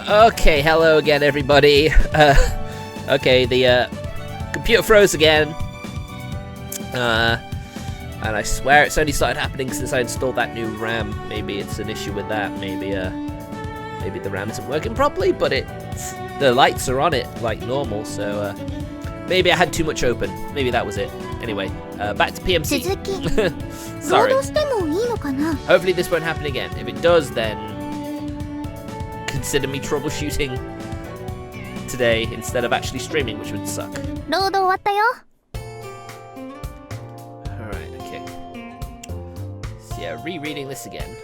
Okay, hello again, everybody. Okay, the computer froze again. And I swear it's only started happening since I installed that new RAM. Maybe it's an issue with that. Maybe the RAM isn't working properly, but the lights are on it like normal, so maybe I had too much open. Maybe that was it. Anyway, back to PMC. Sorry. Hopefully this won't happen again. If it does, then consider me troubleshooting today instead of actually streaming, which would suck. Alright, okay. So yeah, rereading this again.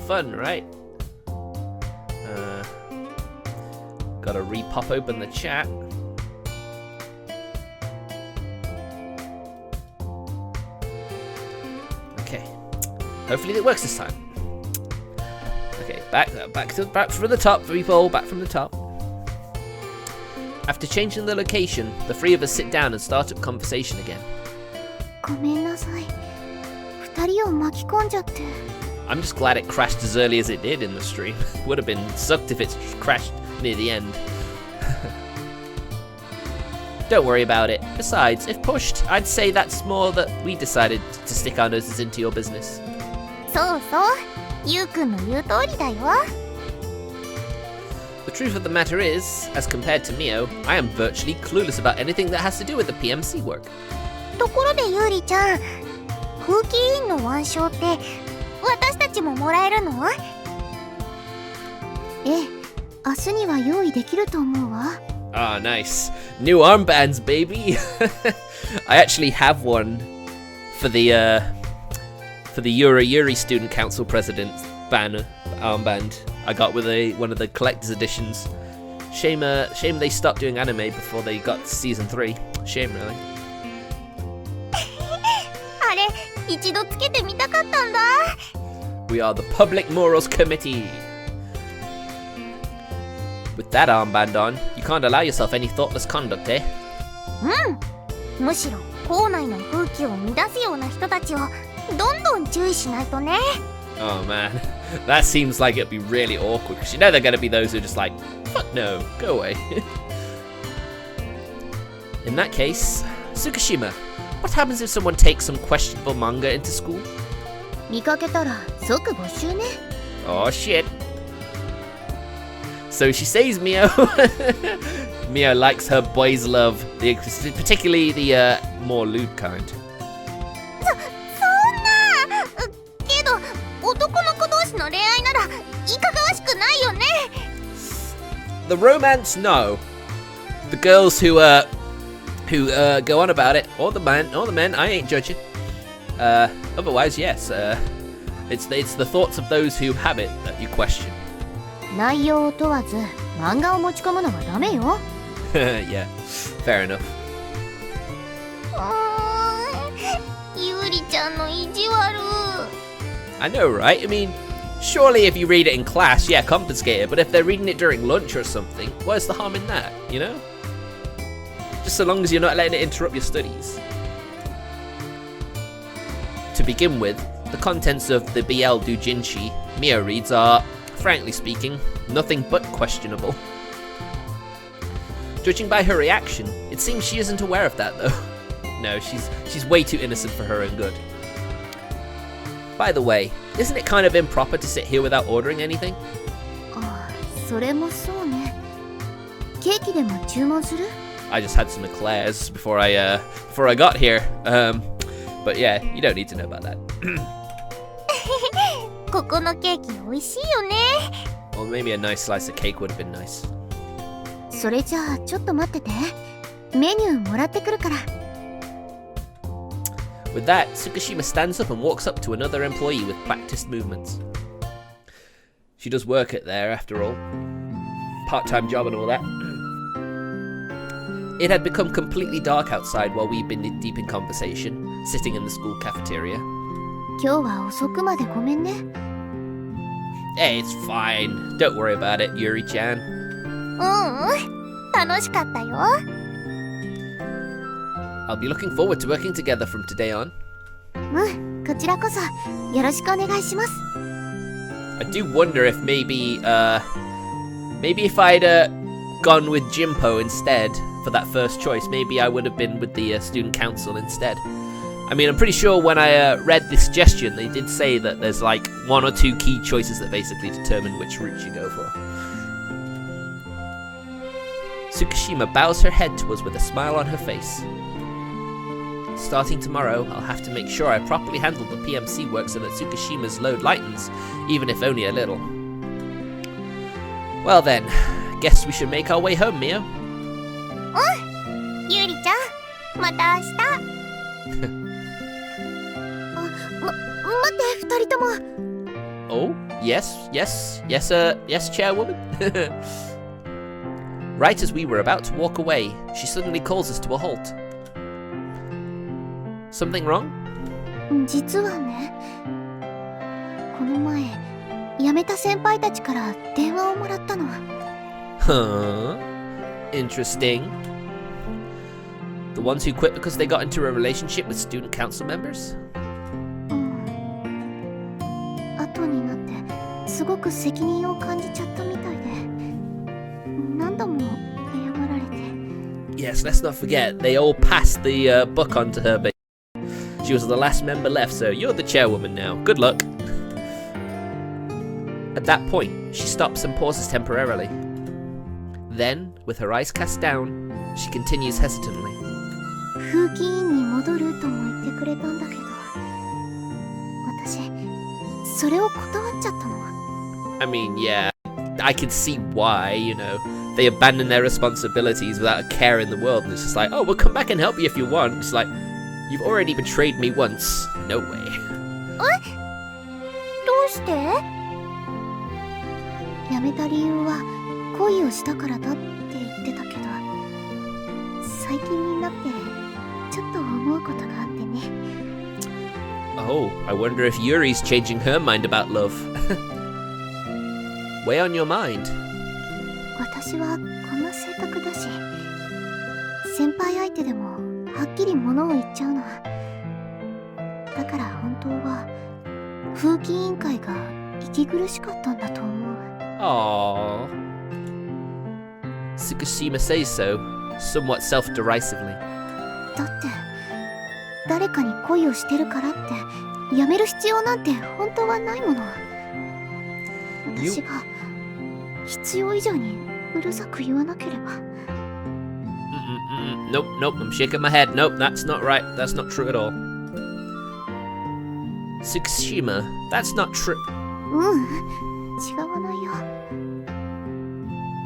Fun, right? Gotta re-pop open the chat. Okay. Hopefully it works this time. Okay, back from the top, people, back from the top. After changing the location, the three of us sit down and start up conversation again. I'm just glad it crashed as early as it did in the stream. Would have been sucked if it crashed near the end. Don't worry about it. Besides, if pushed, I'd say that's more that we decided to stick our noses into your business. The truth of the matter is, as compared to Mio, I am virtually clueless about anything that has to do with the PMC work. Ah, nice. New armbands, baby! I actually have one for the Yuri Student Council President banner armband. I got with one of the collector's editions. Shame they stopped doing anime before they got season 3. Shame, really. We are the Public Morals Committee. With that armband on, you can't allow yourself any thoughtless conduct, eh? Oh man, that seems like it'd be really awkward, because you know they're going to be those who are just like, fuck no, go away. In that case, Tsukishima, what happens if someone takes some questionable manga into school? Oh shit. So she says Mio. Mio likes her boys' love, particularly the more lewd kind. The romance, no. The girls who go on about it, or the men, I ain't judging. Otherwise, yes. It's the thoughts of those who have it that you question. Yeah, fair enough. I know, right? I mean, surely if you read it in class, yeah, confiscate it. But if they're reading it during lunch or something, what's the harm in that, you know? Just so long as you're not letting it interrupt your studies. To begin with, the contents of the BL doujinshi Mio reads are, frankly speaking, nothing but questionable. Judging by her reaction, it seems she isn't aware of that, though. No, she's way too innocent for her own good. By the way, isn't it kind of improper to sit here without ordering anything? I just had some eclairs before I got here. But yeah, you don't need to know about that. Or maybe a nice slice of cake would have been nice. With that, Tsukishima stands up and walks up to another employee with practiced movements. She does work at there, after all. Part-time job and all that. It had become completely dark outside while we'd been deep in conversation, sitting in the school cafeteria. Hey, it's fine. Don't worry about it, Yuri-chan. I'll be looking forward to working together from today on. こちらこそよろしくお願いします。 I do wonder if maybe if I'd gone with Jimpo instead for that first choice, maybe I would have been with the student council instead. I mean, I'm pretty sure when I read the suggestion, they did say that there's like 1 or 2 key choices that basically determine which route you go for. Tsukishima bows her head to us with a smile on her face. Starting tomorrow, I'll have to make sure I properly handle the PMC work so that Tsukishima's load lightens, even if only a little. Well then, guess we should make our way home, Mio. Yuri-chan, また明日。待って、2人とも。Oh, yes, chairwoman. Right as we were about to walk away, she suddenly calls us to a halt. Something wrong? 実はね、この前、辞めた先輩たちから電話をもらったの。Huh? Interesting. The ones who quit because they got into a relationship with student council members? 後になってすごく責任を感じちゃったみたいで、何度も謝られて。Yes, let's not forget, they all passed the buck on to her, but she was the last member left, so you're the chairwoman now. Good luck. At that point, she stops and pauses temporarily. Then, with her eyes cast down, she continues hesitantly. 風紀委員に戻るとも言ってくれたんだけど、私、それを断っちゃったの。I mean, yeah, I can see why, you know. They abandon their responsibilities without a care in the world, and it's just like, oh, we'll come back and help you if you want. It's like, you've already betrayed me once. No way. どうして？辞めた理由は恋をしたからだって言ってたけど、最近になってちょっと思うことがあってね。Oh, I wonder if Yuri's changing her mind about love. Way on your mind. 私はこんな性格だし、先輩相手でもはっきり物を言っちゃうの。だから本当は風紀委員会が息苦しかったんだと思う。Aww. Tsukishima says so, somewhat self-derisively. だって誰かに恋をしてるからってやめる必要なんて本当はないもの。私が必要以上にうるさく言わなければ。Nope, I'm shaking my head. Nope, that's not right. That's not true at all. Tsukishima, that's not true. 違わないよ。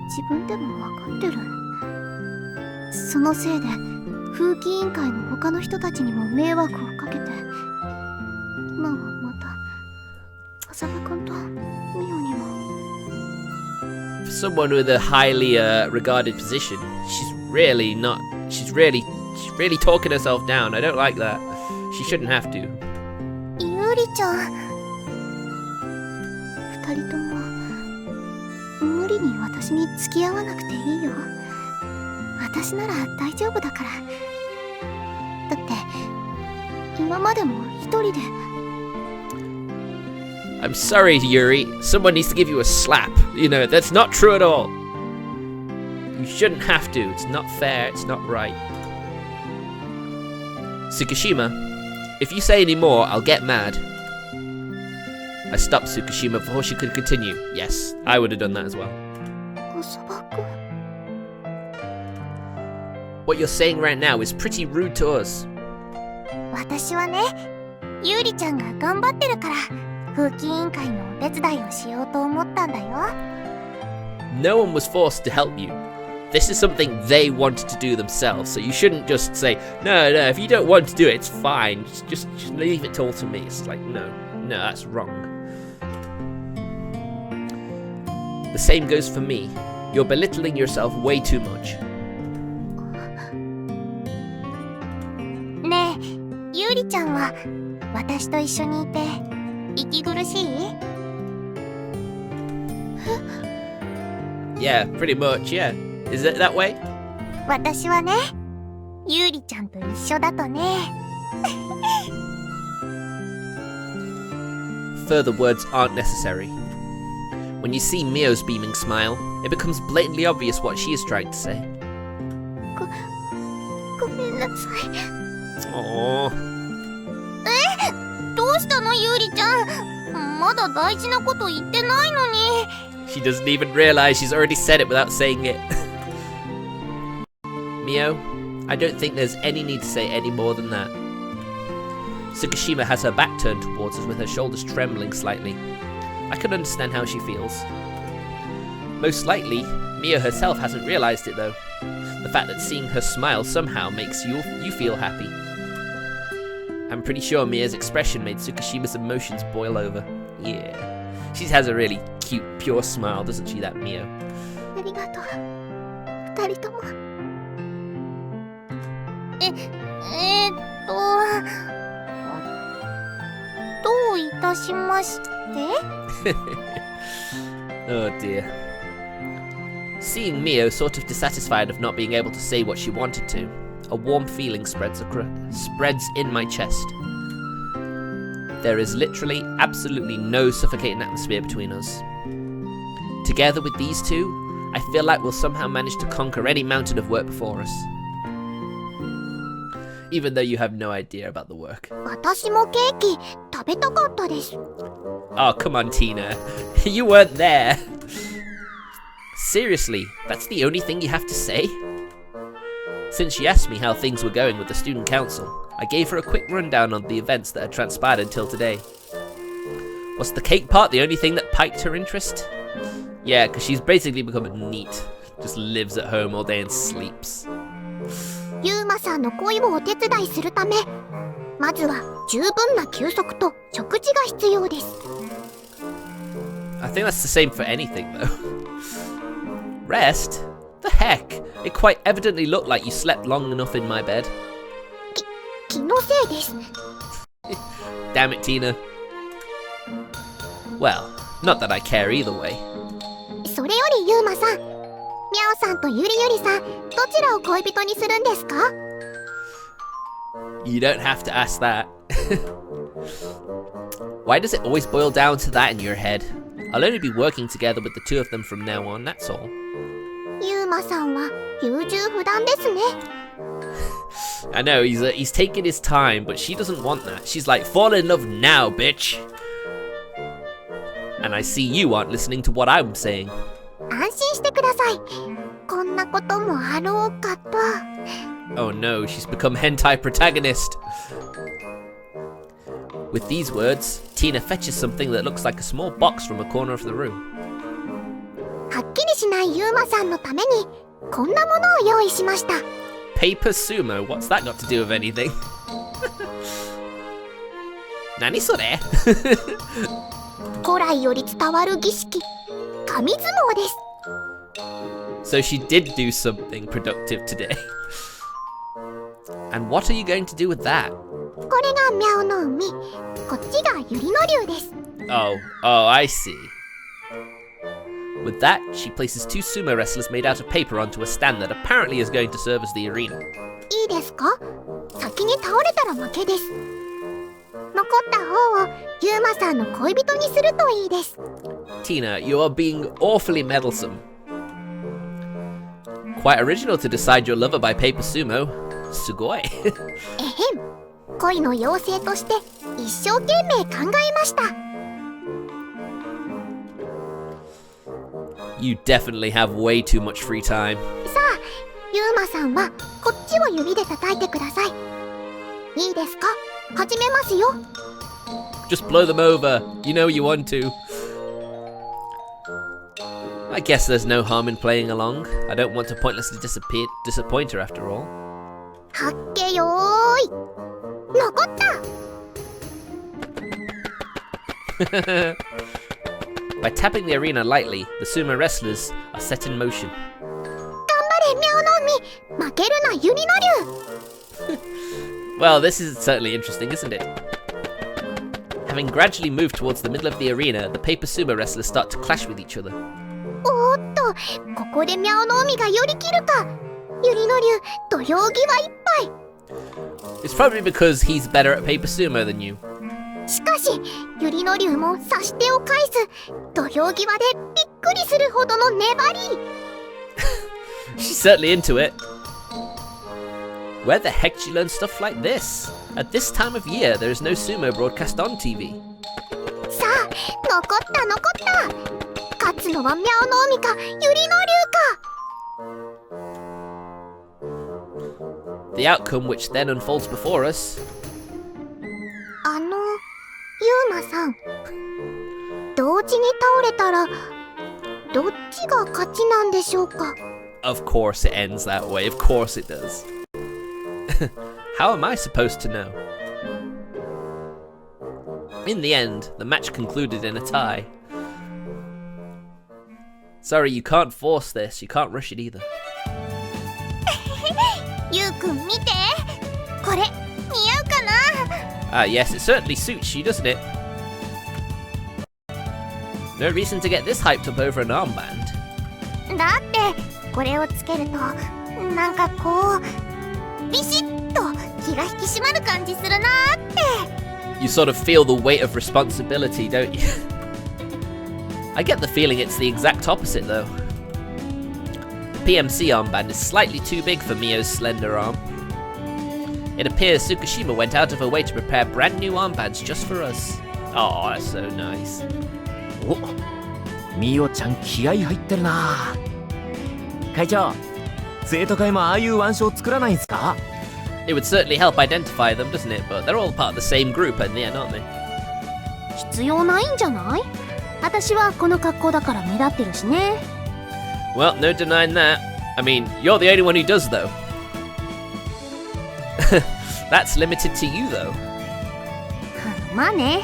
自分でもわかってる。そのせいで風紀委員会の他の人たちにも迷惑をかけて、今はまた浅田君とミオにも。For someone with a highly regarded position, she's really talking herself down. I don't like that. She shouldn't have to. ゆりちゃん、2人とも無理に私に付き合わなくていいよ。私なら大丈夫だから。だって今までも一人で。I'm sorry, Yuri. Someone needs to give you a slap. You know, that's not true at all. You shouldn't have to. It's not fair. It's not right. Tsukishima, if you say any more, I'll get mad. I stopped Tsukishima before she could continue. Yes, I would have done that as well. What you're saying right now is pretty rude to us. 私はね、ゆりちゃんが頑張ってるから風紀委員会のお手伝いをしようと思ったんだよ。No one was forced to help you. This is something they wanted to do themselves, so you shouldn't just say, no, if you don't want to do it, it's fine. Just leave it all to me. It's like, no, that's wrong. The same goes for me. You're belittling yourself way too much. ねえ、ゆりちゃんは私と一緒にいて息苦しい？ Yeah, pretty much, yeah. Is it that way? 私はね、ゆりちゃんと一緒だとね。further words aren't necessary. When you see Mio's beaming smile, it becomes blatantly obvious what she is trying to say. ごめんなさい。 Aww. どうしたのユーリちゃん。まだ大事なこと言ってないのに。 She doesn't even realize she's already said it without saying it. Mio, I don't think there's any need to say any more than that. Tsukishima has her back turned towards us with her shoulders trembling slightly. I can understand how she feels. Most likely, Mio herself hasn't realized it though. The fact that seeing her smile somehow makes you feel happy. I'm pretty sure Mia's expression made Tsukishima's emotions boil over. Yeah. She has a really cute, pure smile, doesn't she, that Mio? ありがとう。二人とも。どういたしまして Oh dear. Seeing Mio sort of dissatisfied of not being able to say what she wanted to, a warm feeling spreads in my chest. There is literally absolutely no suffocating atmosphere between us. Together with these two, I feel like we'll somehow manage to conquer any mountain of work before us. Even though you have no idea about the work. 私もケーキ食べたかったです。 Oh, come on, Tina. You weren't there. Seriously, that's the only thing you have to say? Since she asked me how things were going with the student council, I gave her a quick rundown on the events that had transpired until today. Was the cake part the only thing that piqued her interest? Yeah, because she's basically become a NEET. Just lives at home all day and sleeps. ユーマさんの恋をお手伝いするため、まずは十分な休息と食事が必要です。 I think that's the same for anything, though. Rest? The heck? It quite evidently looked like you slept long enough in my bed. 気のせいです。 Damn it, Tina. Well, not that I care either way. それよりユーマさん、ミャオさんとユリユリさん、どちらを恋人にするんですか？ You don't have to ask that. Why does it always boil down to that in your head? I'll only be working together with the two of them from now on, that's all. ユーマさんは優柔不断ですね。 I know, he's taking his time, but she doesn't want that. She's like, fall in love now, bitch. And I see you aren't listening to what I'm saying. 安心してください。こんなこともあろうかと。 Oh no, she's become hentai protagonist. With these words, Tina fetches something that looks like a small box from a corner of the room. はっきりしないユーマさんのためにこんなものを用意しました。 Paper sumo? What's that got to do with anything? Nani sore? 古来より伝わる儀式、紙相撲です。 So she did do something productive today. And what are you going to do with that? これがミャオの海、こっちがユリの竜です。 Oh, I see. With that, she places two sumo wrestlers made out of paper onto a stand that apparently is going to serve as the arena. いいですか？先に倒れたら負けです。残った方をユーマさんの恋人にするといいです。 Tina, you are being awfully meddlesome. Quite original to decide your lover by paper sumo. Sugoi. えへん、恋の妖精として一生懸命考えました。 You definitely have way too much free time. さあ、ユーマさんはこっちを指で叩いてください。いいですか？始めますよ。 Just blow them over. You know you want to. I guess there's no harm in playing along. I don't want to pointlessly disappoint her after all. はっけよーい。残った。By tapping the arena lightly, the sumo wrestlers are set in motion. 頑張れ、ミャオの海。負けるな、ユリの竜。 Well, this is certainly interesting, isn't it? Having gradually moved towards the middle of the arena, the paper sumo wrestlers start to clash with each other. おーっと、ここでミャオの海が寄り切るか。ユリの竜、土俵際いっぱい。 It's probably because he's better at paper sumo than you. しかしユリの竜も指し手を返す、土俵際でびっくりするほどの粘り。She's certainly into it. Where the heck did she learn stuff like this? At this time of year, there is no sumo broadcast on TV. さあ、残った残った。勝つのはミャオの海かユリの竜か。 The outcome which then unfolds before us. ユウマさん、同時に倒れたらどっちが勝ちなんでしょうか。 Of course it ends that way, of course it does. How am I supposed to know? In the end, the match concluded in a tie. Sorry, you can't force this, you can't rush it either. ユウくん見て、これ似合うかな。 Ah yes, it certainly suits you, doesn't it? No reason to get this hyped up over an armband. だってこれをつけるとなんかこうビシッと気が引き締まる感じするなーって。 You sort of feel the weight of responsibility, don't you? I get the feeling it's the exact opposite though. The PMC armband is slightly too big for Mio's slender arm. It appears Tsukishima went out of her way to prepare brand new armbands just for us. Oh, that's so nice. お、ミオちゃん気合い入ってるな。会長、生徒会もああいう腕章作らないんすか？ It would certainly help identify them, doesn't it? But they're all part of the same group in the end, aren't they? 必要ないんじゃない？私はこの格好だから目立ってるしね。 Well, no denying that. I mean, you're the only one who does, though. That's limited to you, though. まあね。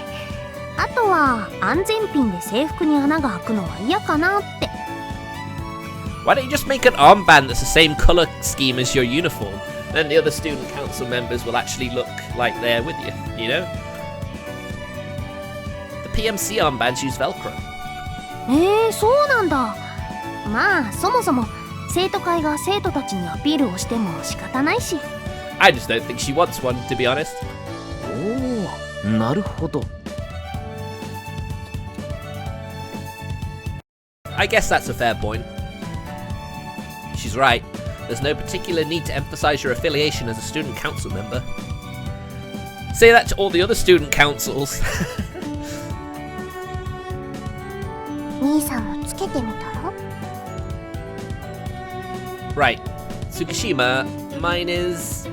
あとは安全ピンで制服に穴が開くのは嫌かなって。 Why don't you just make an armband that's the same color scheme as your uniform? Then the other student council members will actually look like they're with you, you know? The PMC armbands use Velcro. そうなんだ。まあそもそも生徒会が生徒たちにアピールをしても仕方ないし。 I just don't think she wants one, to be honest. おお、なるほど。 I guess that's a fair point. She's right. There's no particular need to emphasize your affiliation as a student council member. Say that to all the other student councils. 兄さんもつけてみたら？ Right. Tsukishima, mine is...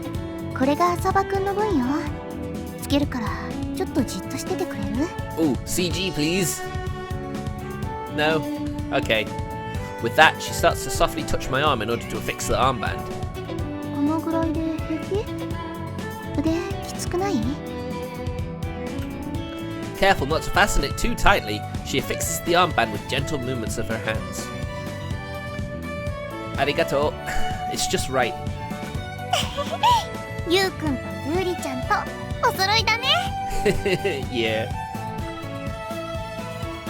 これが浅場くんの分よ。つけるからちょっとじっとしててくれる？ Ooh, CG please. No? Okay. With that, she starts to softly touch my arm in order to affix the armband. このぐらいで平気？腕きつくない？ Careful not to fasten it too tightly, she affixes the armband with gentle movements of her hands. Arigato. It's just right. ゆうくんとゆうりちゃんとお揃いだね。Yeah.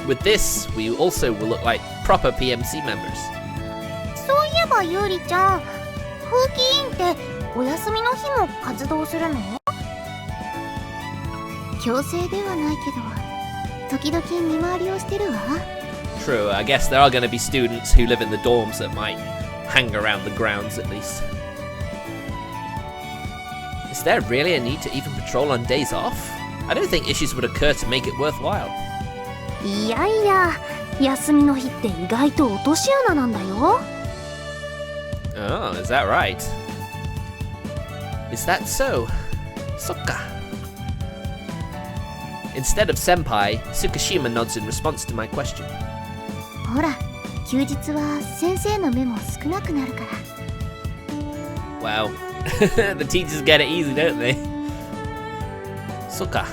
With this, we also will look like proper PMC members. そういえばゆうりちゃん、風紀委員ってお休みの日も活動するの？強制ではないけど、時々見回りをしてるわ。 True, I guess there are going to be students who live in the dorms that might hang around the grounds at least. Is there really a need to even patrol on days off? I don't think issues would occur to make it worthwhile. いやいや、休みの日って意外と落とし穴なんだよ。 Oh, is that right? Is that so? Sokka. Instead of senpai, Tsukishima nods in response to my question. ほら、休日は先生の目も少なくなるから。 Wow. The teachers get it easy, don't they? Sokka.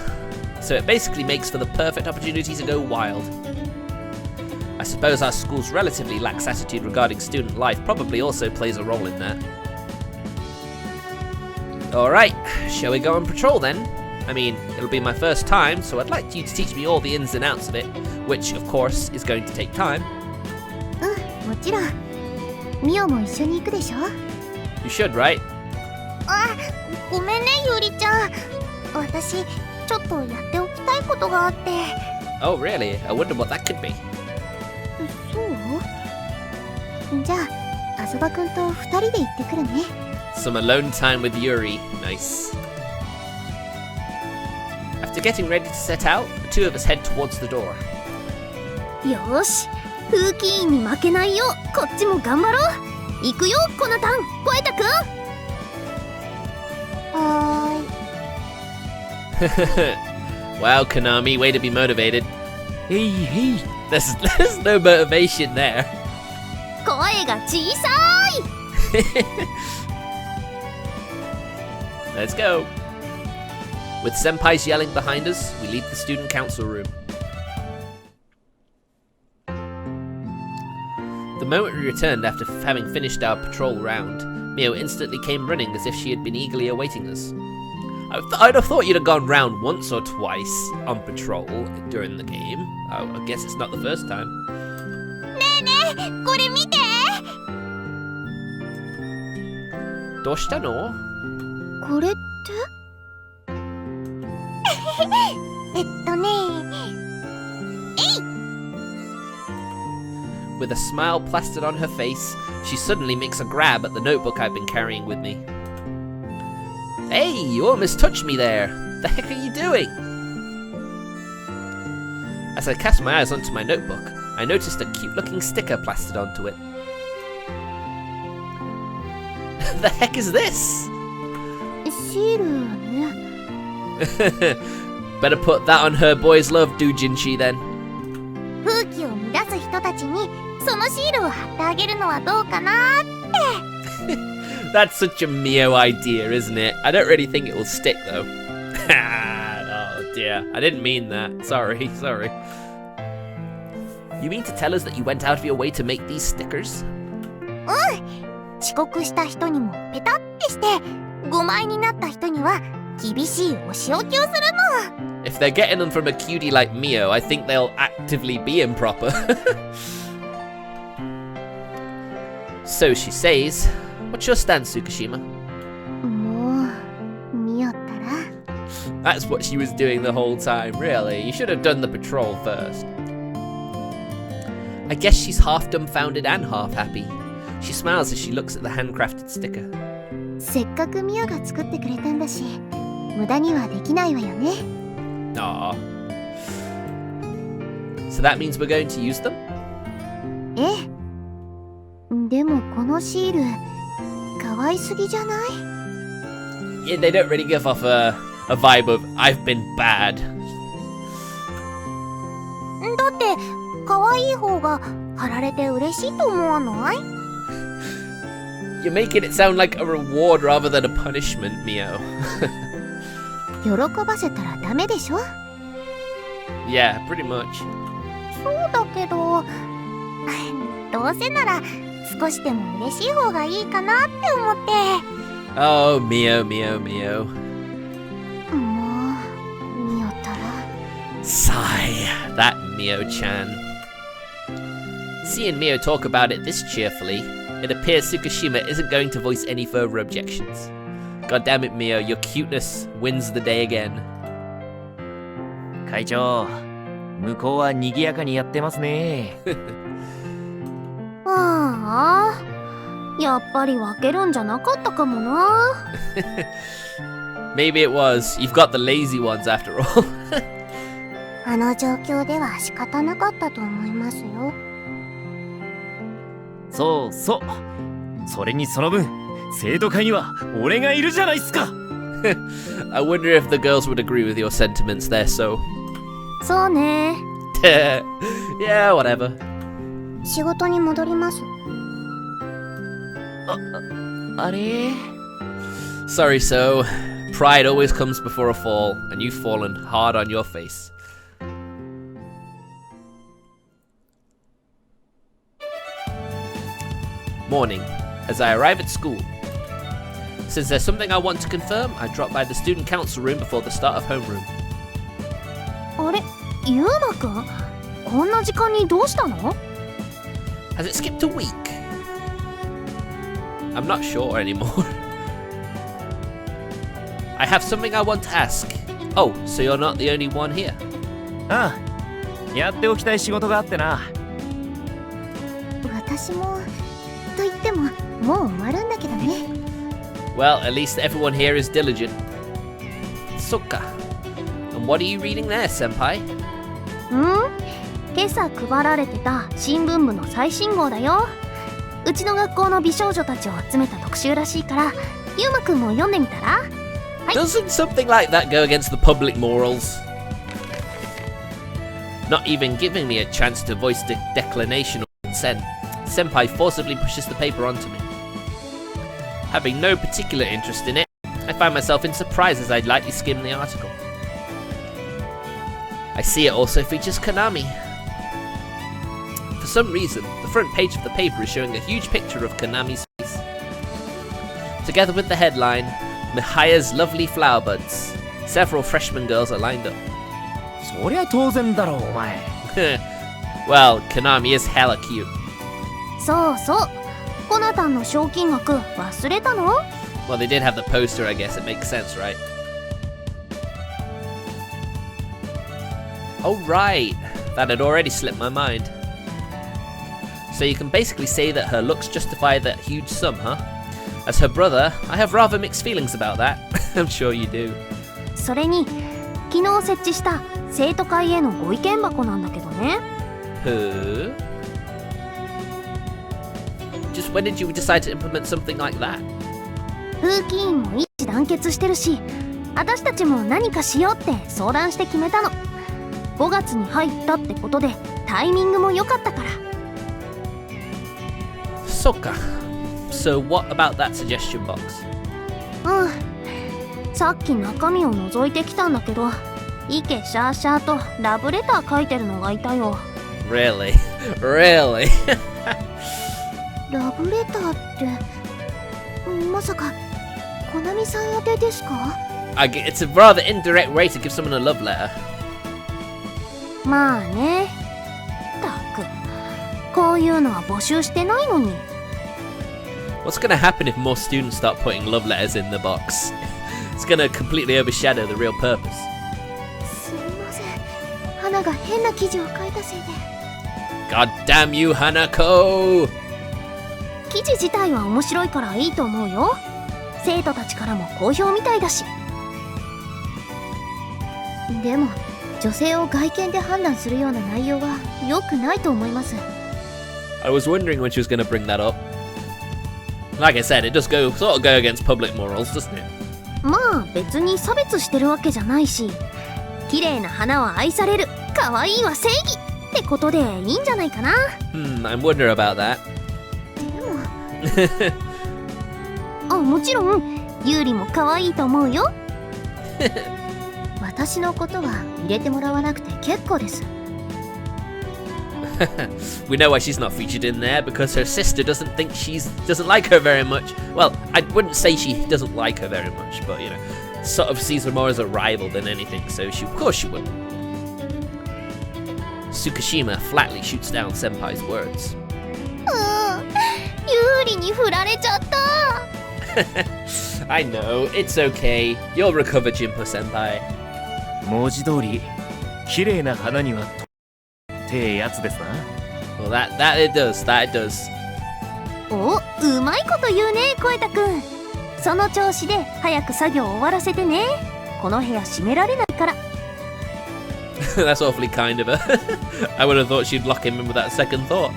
So it basically makes for the perfect opportunity to go wild. I suppose our school's relatively lax attitude regarding student life probably also plays a role in that. Alright, shall we go on patrol then? I mean, it'll be my first time, so I'd like you to teach me all the ins and outs of it, which, of course, is going to take time. もちろん。ミオも一緒に行くでしょ？ You should, right? あ、ごめんねゆりちゃん。私ちょっとやっておきたたいことがあって。 Oh, really? I wonder what that could be. そう？じゃあ、浅葉くんと2人で行ってくるね。 Some alone time with Yuri. Nice. After getting ready to set out, the two of us head towards the door. よーし、風紀委員に負けないようこっちも頑張ろう。行くよ、コナタン、コエタくん。はーい。Wow, Konami, way to be motivated. Hey, hey. There's no motivation there. 声が小さい。 Let's go. With senpais yelling behind us, we leave the student council room. The moment we returned after having finished our patrol round, Mio instantly came running as if she had been eagerly awaiting us. I'd have thought you'd have gone round once or twice on patrol during the game. I guess it's not the first time. ねえねえ、これ見て。どうしたの？これって？ね。 With a smile plastered on her face, she suddenly makes a grab at the notebook I've been carrying with me. Hey, you almost touched me there! The heck are you doing? As I cast my eyes onto my notebook, I noticed a cute-looking sticker plastered onto it. The heck is this? シールね。 Better put that on her boy's love, doujinshi then. 風紀を乱す人たちにそのシールを貼ってあげるのはどうかなって。 That's such a Mio idea, isn't it? I don't really think it will stick though. Oh dear, I didn't mean that. Sorry. You mean to tell us that you went out of your way to make these stickers? 遅刻した人にもペタってして、5枚になった人には厳しいお仕置きをするの。 If they're getting them from a cutie like Mio, I think they'll actively be improper. So she says, what's your stance, Tsukishima? もう見よったら。 That's what she was doing the whole time, really. You should have done the patrol first. I guess she's half dumbfounded and half happy. She smiles as she looks at the handcrafted sticker. せっかくミオが作ってくれたんだし、無駄にはできないわよね。 Aww. So that means we're going to use them? ええ。でもこのシール、可愛すぎじゃない？ Yeah, they don't really give off a vibe of I've been bad. だって可愛い方が貼られて嬉しいと思わない？ You're making it sound like a reward rather than a punishment, Mio. 喜ばせたらダメでしょ？ Yeah, pretty much. そうだけど、どうせなら少しでも嬉しい方がいいかなって思って。 Oh, Mio. もう見よったら。 Sigh, that Mio-chan. Seeing Mio talk about it this cheerfully, it appears Tsukishima isn't going to voice any further objections. God damn it, Mio, your cuteness wins the day again. 会長、向こうは賑やかにやってますね。ああ、やっぱり分けるんじゃなかったかもな。Maybe it was. You've got the lazy ones after all. あの状況では仕方なかったと思いますよ。そうそう。それにその分、生徒会には俺がいるじゃないっすか。I wonder if the girls would agree with your sentiments there, so. そうね。Yeah, whatever. 仕事に戻ります。あれ？ Sorry, so. Pride always comes before a fall, and you've fallen hard on your face. Morning, as I arrive at school. Since there's something I want to confirm, I drop by the student council room before the start of homeroom. あれ、ユウマくん、こんな時間にどうしたの？ Has it skipped a week? I'm not sure anymore. I have something I want to ask. Oh, so you're not the only one here? ああ、やっておきたい仕事があってな。私もと言ってももう終わるんだけどね。Well, at least everyone here is diligent. Sokka. And what are you reading there, senpai? 今朝配られてた新聞部の最新号だよ。うちの学校の美少女たちを集めた特集らしいから、ゆうまくんも読んでみたら？Doesn't something like that go against the public morals? Not even giving me a chance to voice declination or consent, Senpai forcibly pushes the paper onto me. Having no particular interest in it, I find myself in surprise as I lightly skim the article. I see it also features Konami. For some reason, the front page of the paper is showing a huge picture of Konami's face, together with the headline, Mihaya's lovely flower buds. Several freshman girls are lined up. そりゃ当然だろお前。Well, Konami is hella cute. そうそう。コナタンの賞金額忘れたの？ Well, they did have the poster, I guess. It makes sense, right? Oh, right. That had already slipped my mind. So you can basically say that her looks justify that huge sum, huh? As her brother, I have rather mixed feelings about that. I'm sure you do. それに昨日設置した生徒会へのご意見箱なんだけどね。Who? Just when did you decide to implement something like that? 風紀委員も一致団結してるし、私たちも何かしようって相談して決めたの。5月に入ったってことでタイミングも良かったから。そっか。So what about that suggestion box? さっき中身を覗いてきたんだけど、イケシャーシャーとラブレター書いてるのがいたよ。Really? Really? ラブレターってまさかコナミさん宛てですか？ It's a rather indirect way to give someone a love letter. まあね。たく、こういうのは募集してないのに。What's gonna happen if more students start putting love letters in the box? It's gonna completely overshadow the real purpose. すみません。花が変な記事を書いたせいで。God damn you, Hanako! 記事自体は面白いからいいと思うよ。生徒たちからも好評みたいだし。でも女性を外見で判断するような内容は良くないと思います。 I was wondering when she was gonna bring that up. Like I said, it does sort of go against public morals, doesn't it? まあ別に差別してるわけじゃないし、綺麗な花は愛される、可愛いは正義ってことでいいんじゃないかな。I wonder about that. でももちろんユーリも可愛いと思うよ。私のことは入れてもらわなくて結構です。We know why she's not featured in there, because her sister doesn't like her very much. Well, I wouldn't say she doesn't like her very much, but you know, sort of sees her more as a rival than anything, so of course she wouldn't. Tsukishima flatly shoots down Senpai's words. ユーリに振られちゃった。I know, it's okay. You'll recover, Jinpo Senpai. 文字通り綺麗な花にはってやつですな。Well, that it does. That it does. うまいこと言うね、声田くん。その調子で早く作業を終わらせてね。この部屋閉められないから。That's awfully kind of her. I would have thought she'd lock him in with that second thought.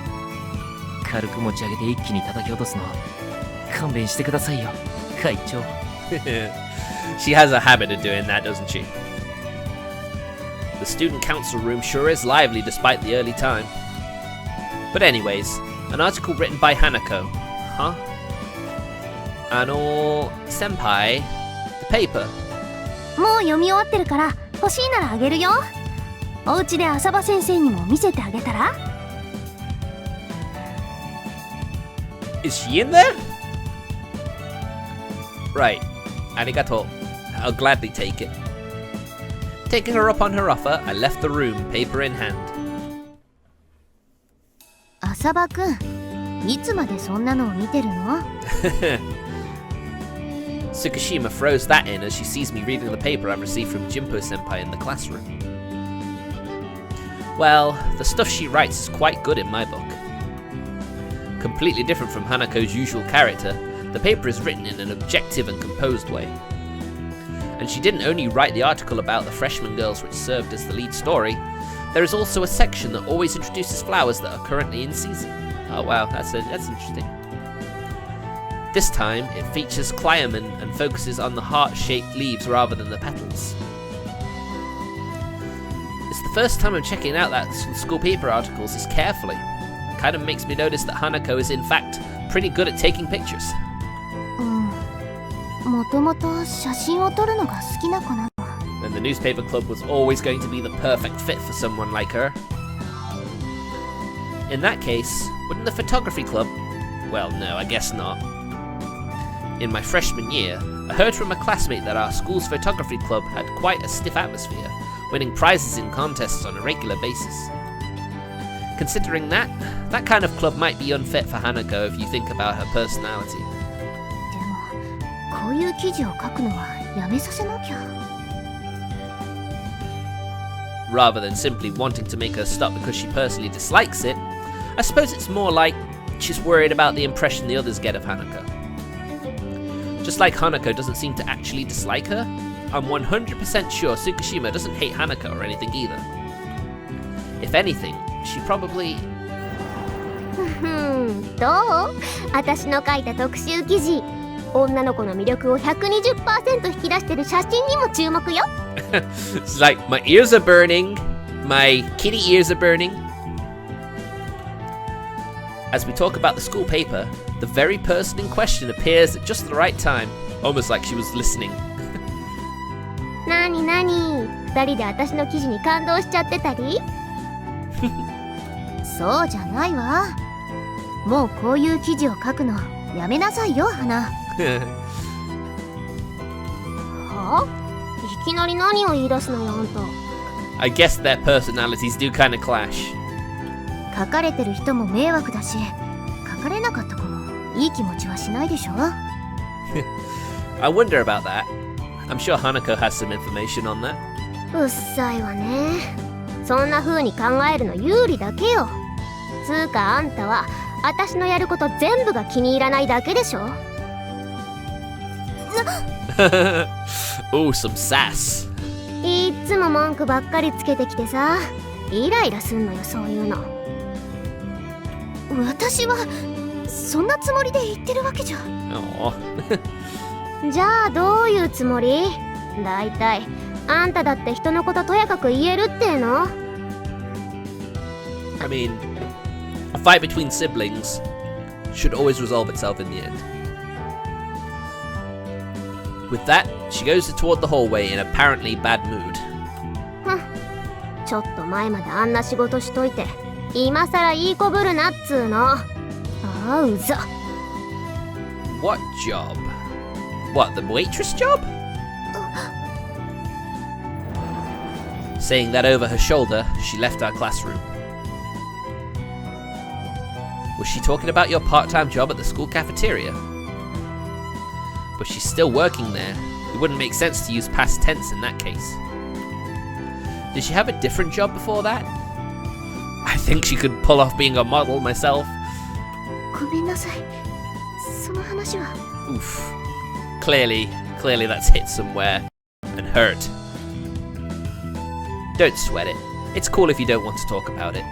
軽く持ち上げて一気に叩き落とすの勘弁してくださいよ、会長。She has a habit of doing that, doesn't she? The student council room sure is lively despite the early time. But anyways, an article written by Hanako. Huh? Senpai, the paper. もう読み終わってるから欲しいならあげるよ。お家で浅場先生にも見せてあげたら？ Is she in there? Right. Arigato. I'll gladly take it. Taking her up on her offer, I left the room, paper in hand. 浅場くん、いつまでそんなのを見てるの？ Tsukishima throws that in as she sees me reading the paper I've received from Jinpo-senpai in the classroom. Well, the stuff she writes is quite good in my book. Completely different from Hanako's usual character, the paper is written in an objective and composed way. And she didn't only write the article about the freshman girls which served as the lead story, there is also a section that always introduces flowers that are currently in season. Oh wow, that's interesting. This time, it features Cliamen and focuses on the heart-shaped leaves rather than the petals. It's the first time I'm checking out that school paper articles this carefully. It kind of makes me notice that Hanako is in fact pretty good at taking pictures. もともと写真を撮るのが好きな子なの。 And the newspaper club was always going to be the perfect fit for someone like her. In that case, wouldn't the photography club? Well, no, I guess not. In my freshman year, I heard from a classmate that our school's photography club had quite a stiff atmosphere, winning prizes in contests on a regular basis. Considering that kind of club might be unfit for Hanako if you think about her personality. でも、こういう記事を書くのはやめさせなきゃ。 Rather than simply wanting to make her stop because she personally dislikes it, I suppose it's more like she's worried about the impression the others get of Hanako. Just like Hanako doesn't seem to actually dislike her, I'm 100% sure Tsukishima doesn't hate Hanako or anything either. If anything, she probably... どう？私の書いた特集記事、女の子の魅力を 120% 引き出してる写真にも注目よ。It's like, my ears are burning, my kitty ears are burning. As we talk about the school paper, the very person in question appears at just the right time, almost like she was listening. なになに、二人で私の記事に感動しちゃってたり？そうじゃないわ。もうこういう記事を書くのやめなさいよ、花。は？いきなり何を言い出すのよ、あんた。I guess their personalities do kind of clash. 書かれてる人も迷惑だし、書かれなかった子もいい気持ちはしないでしょ。I wonder about that. I'm sure Hanako has some information on that. うっさいわね。そんな風に考えるの有利だけよ。つうかあんたは私のやること全部が気に入らないだけでしょ。Oh, some sass. いっつも文句ばっかりつけてきてさ、イライラすんのよ、そういうの。私はそんなつもりで言ってるわけじゃ。Aww. じゃあどういうつもり？だいたいあんただって人のこととやかく言えるっての？ I mean, a fight between siblings should always resolve itself in the end. With that, she goes toward the hallway in apparently bad mood. ちょっと前まであんな仕事しといて、今さらいい子ぶるなっつーの。ああ、うざ。What job? What, the waitress job? Saying that over her shoulder, she left our classroom. Was she talking about your part-time job at the school cafeteria? But she's still working there. It wouldn't make sense to use past tense in that case. Did she have a different job before that? I think she could pull off being a model myself. ごめんなさい。その話は。 Oof. Clearly that's hit somewhere and hurt. Don't sweat it. It's cool if you don't want to talk about it.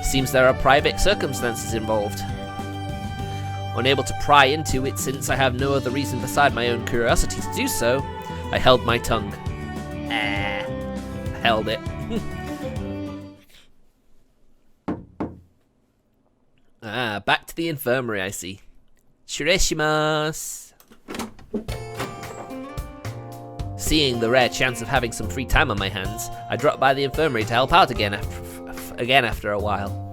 Seems there are private circumstances involved. Unable to pry into it since I have no other reason beside my own curiosity to do so, I held my tongue. Held it. Back to the infirmary, I see. Shireshimasu. Seeing the rare chance of having some free time on my hands, I dropped by the infirmary to help out again after a while.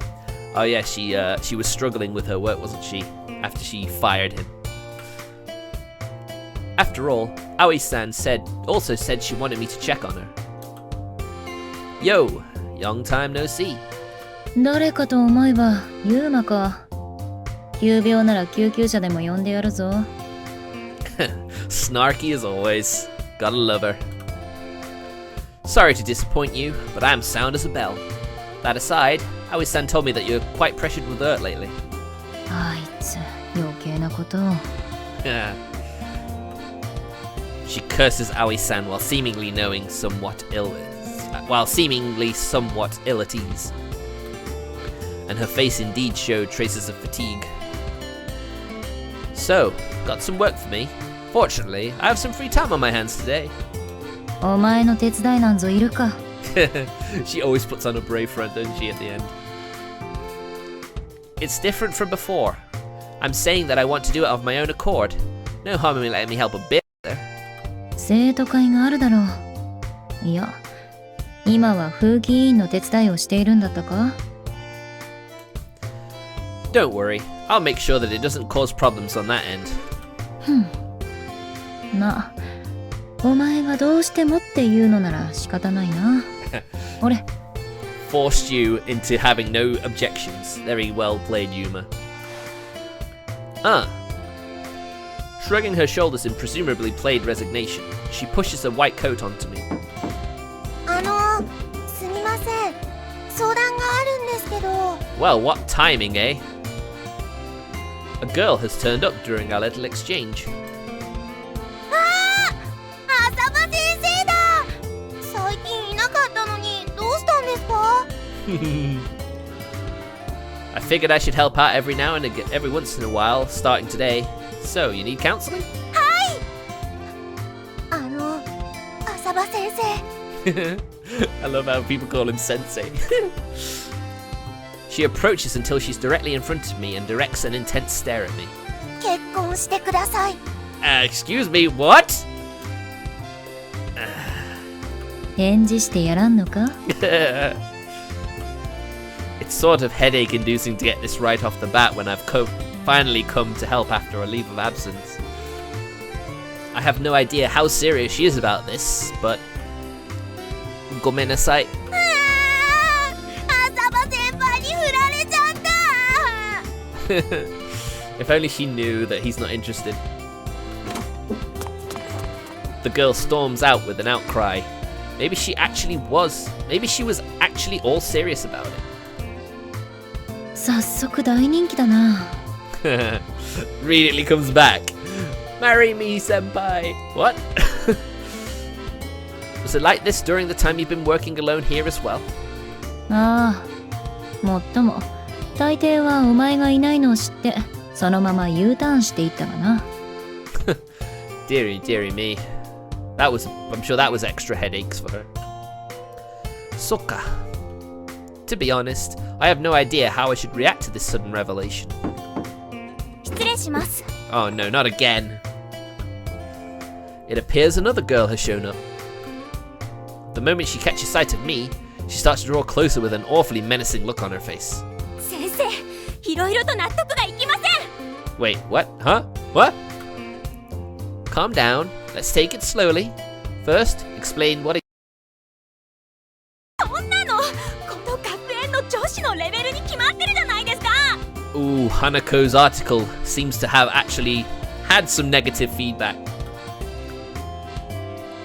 Oh yeah, she was struggling with her work, wasn't she? After she fired him. After all, Aoi-san also said she wanted me to check on her. Yo, long time no see. 誰かと思えばユーマか。急病なら救急車でも呼んでやるぞ。Snarky as always. Gotta love her. Sorry to disappoint you, but I am sound as a bell. That aside, Aoi-san told me that you're quite pressured with dirt lately. あいつ余計なことを。 Yeah. She curses Aoi-san while seemingly somewhat ill at ease. And her face indeed showed traces of fatigue. So, got some work for me. Fortunately, I have some free time on my hands today. お前の手伝いなんぞいるか。She always puts on a brave front, doesn't she, at the end? It's different from before. I'm saying that I want to do it of my own accord. No harm in letting me help a bit there. 生徒会があるだろう。いや、今は風紀委員の手伝いをしているんだったか？ Don't worry, I'll make sure that it doesn't cause problems on that end. まあ、お前がどうしてもって言うのなら仕方ないな。俺。 Forced you into having no objections. Very well played, Yuma. Shrugging her shoulders in presumably played resignation, she pushes a white coat onto me. すみません。相談があるんですけど。 Well, what timing, eh? A girl has turned up during our little exchange. 浅場先生だ。最近いなかったのにどうしたんですか？ I figured I should help out every once in a while, starting today. So, you need counseling? 浅場先生。 I love how people call him sensei. She approaches until she's directly in front of me and directs an intense stare at me. 結婚してください。 Excuse me, what? 返事してやらんのか？ It's sort of headache-inducing to get this right off the bat when I've finally come to help after a leave of absence. I have no idea how serious she is about this, but... ごめんなさい。浅場先輩に振られちゃった。 If only she knew that he's not interested. The girl storms out with an outcry. Maybe she was actually all serious about it. 早速大人気だな。Immediately comes back. Marry me, senpai. What? Was it like this during the time you've been working alone here as well? ああ、もっとも大抵はお前がいないのを知ってそのまま U ターンしていったがな。Dearie me. I'm sure that was extra headaches for her. Sokka. To be honest, I have no idea how I should react to this sudden revelation. 失礼します。 Oh no, not again. It appears another girl has shown up. The moment she catches sight of me, she starts to draw closer with an awfully menacing look on her face. 先生、いろいろと納得がいきません。 Wait, what? Huh? What? Calm down. Let's take it slowly. First, explain what it... そんなの、この学園の女子のレベルに決まってるじゃないですか。 Ooh, Hanako's article seems to have actually had some negative feedback.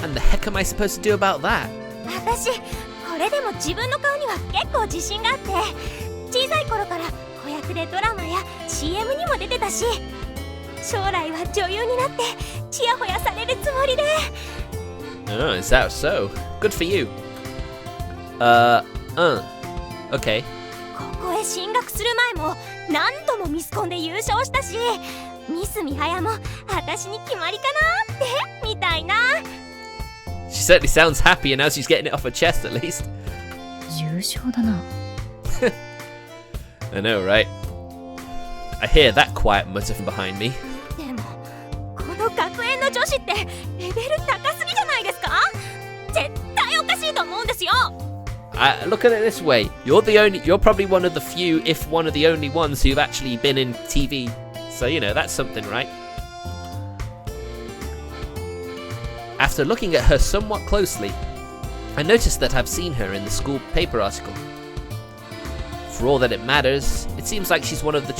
And the heck am I supposed to do about that? 私、これでも自分の顔には結構自信があって、小さい頃から子役でドラマや CM にも出てたし、将来は女優になってチヤホヤされるつもりで。 Oh, is that so? Good for you. Okay. ここへ進学する前も何度もミスコンで優勝したし、ミスミハヤも私に決まりかなってみたいな。 She certainly sounds happy, and now she's getting it off her chest at least. 重症だな。I know, right? I hear that quiet mutter from behind me. でもこの学園の女子ってレベル高すぎじゃないですか？絶対おかしいと思うんですよ。 Look at it this way. You're probably one of the few, if one of the only ones who've actually been in TV. So, you know, that's something, right? After looking at her somewhat closely, I noticed that I've seen her in the school paper article. For all that it matters, it seems like she's one of the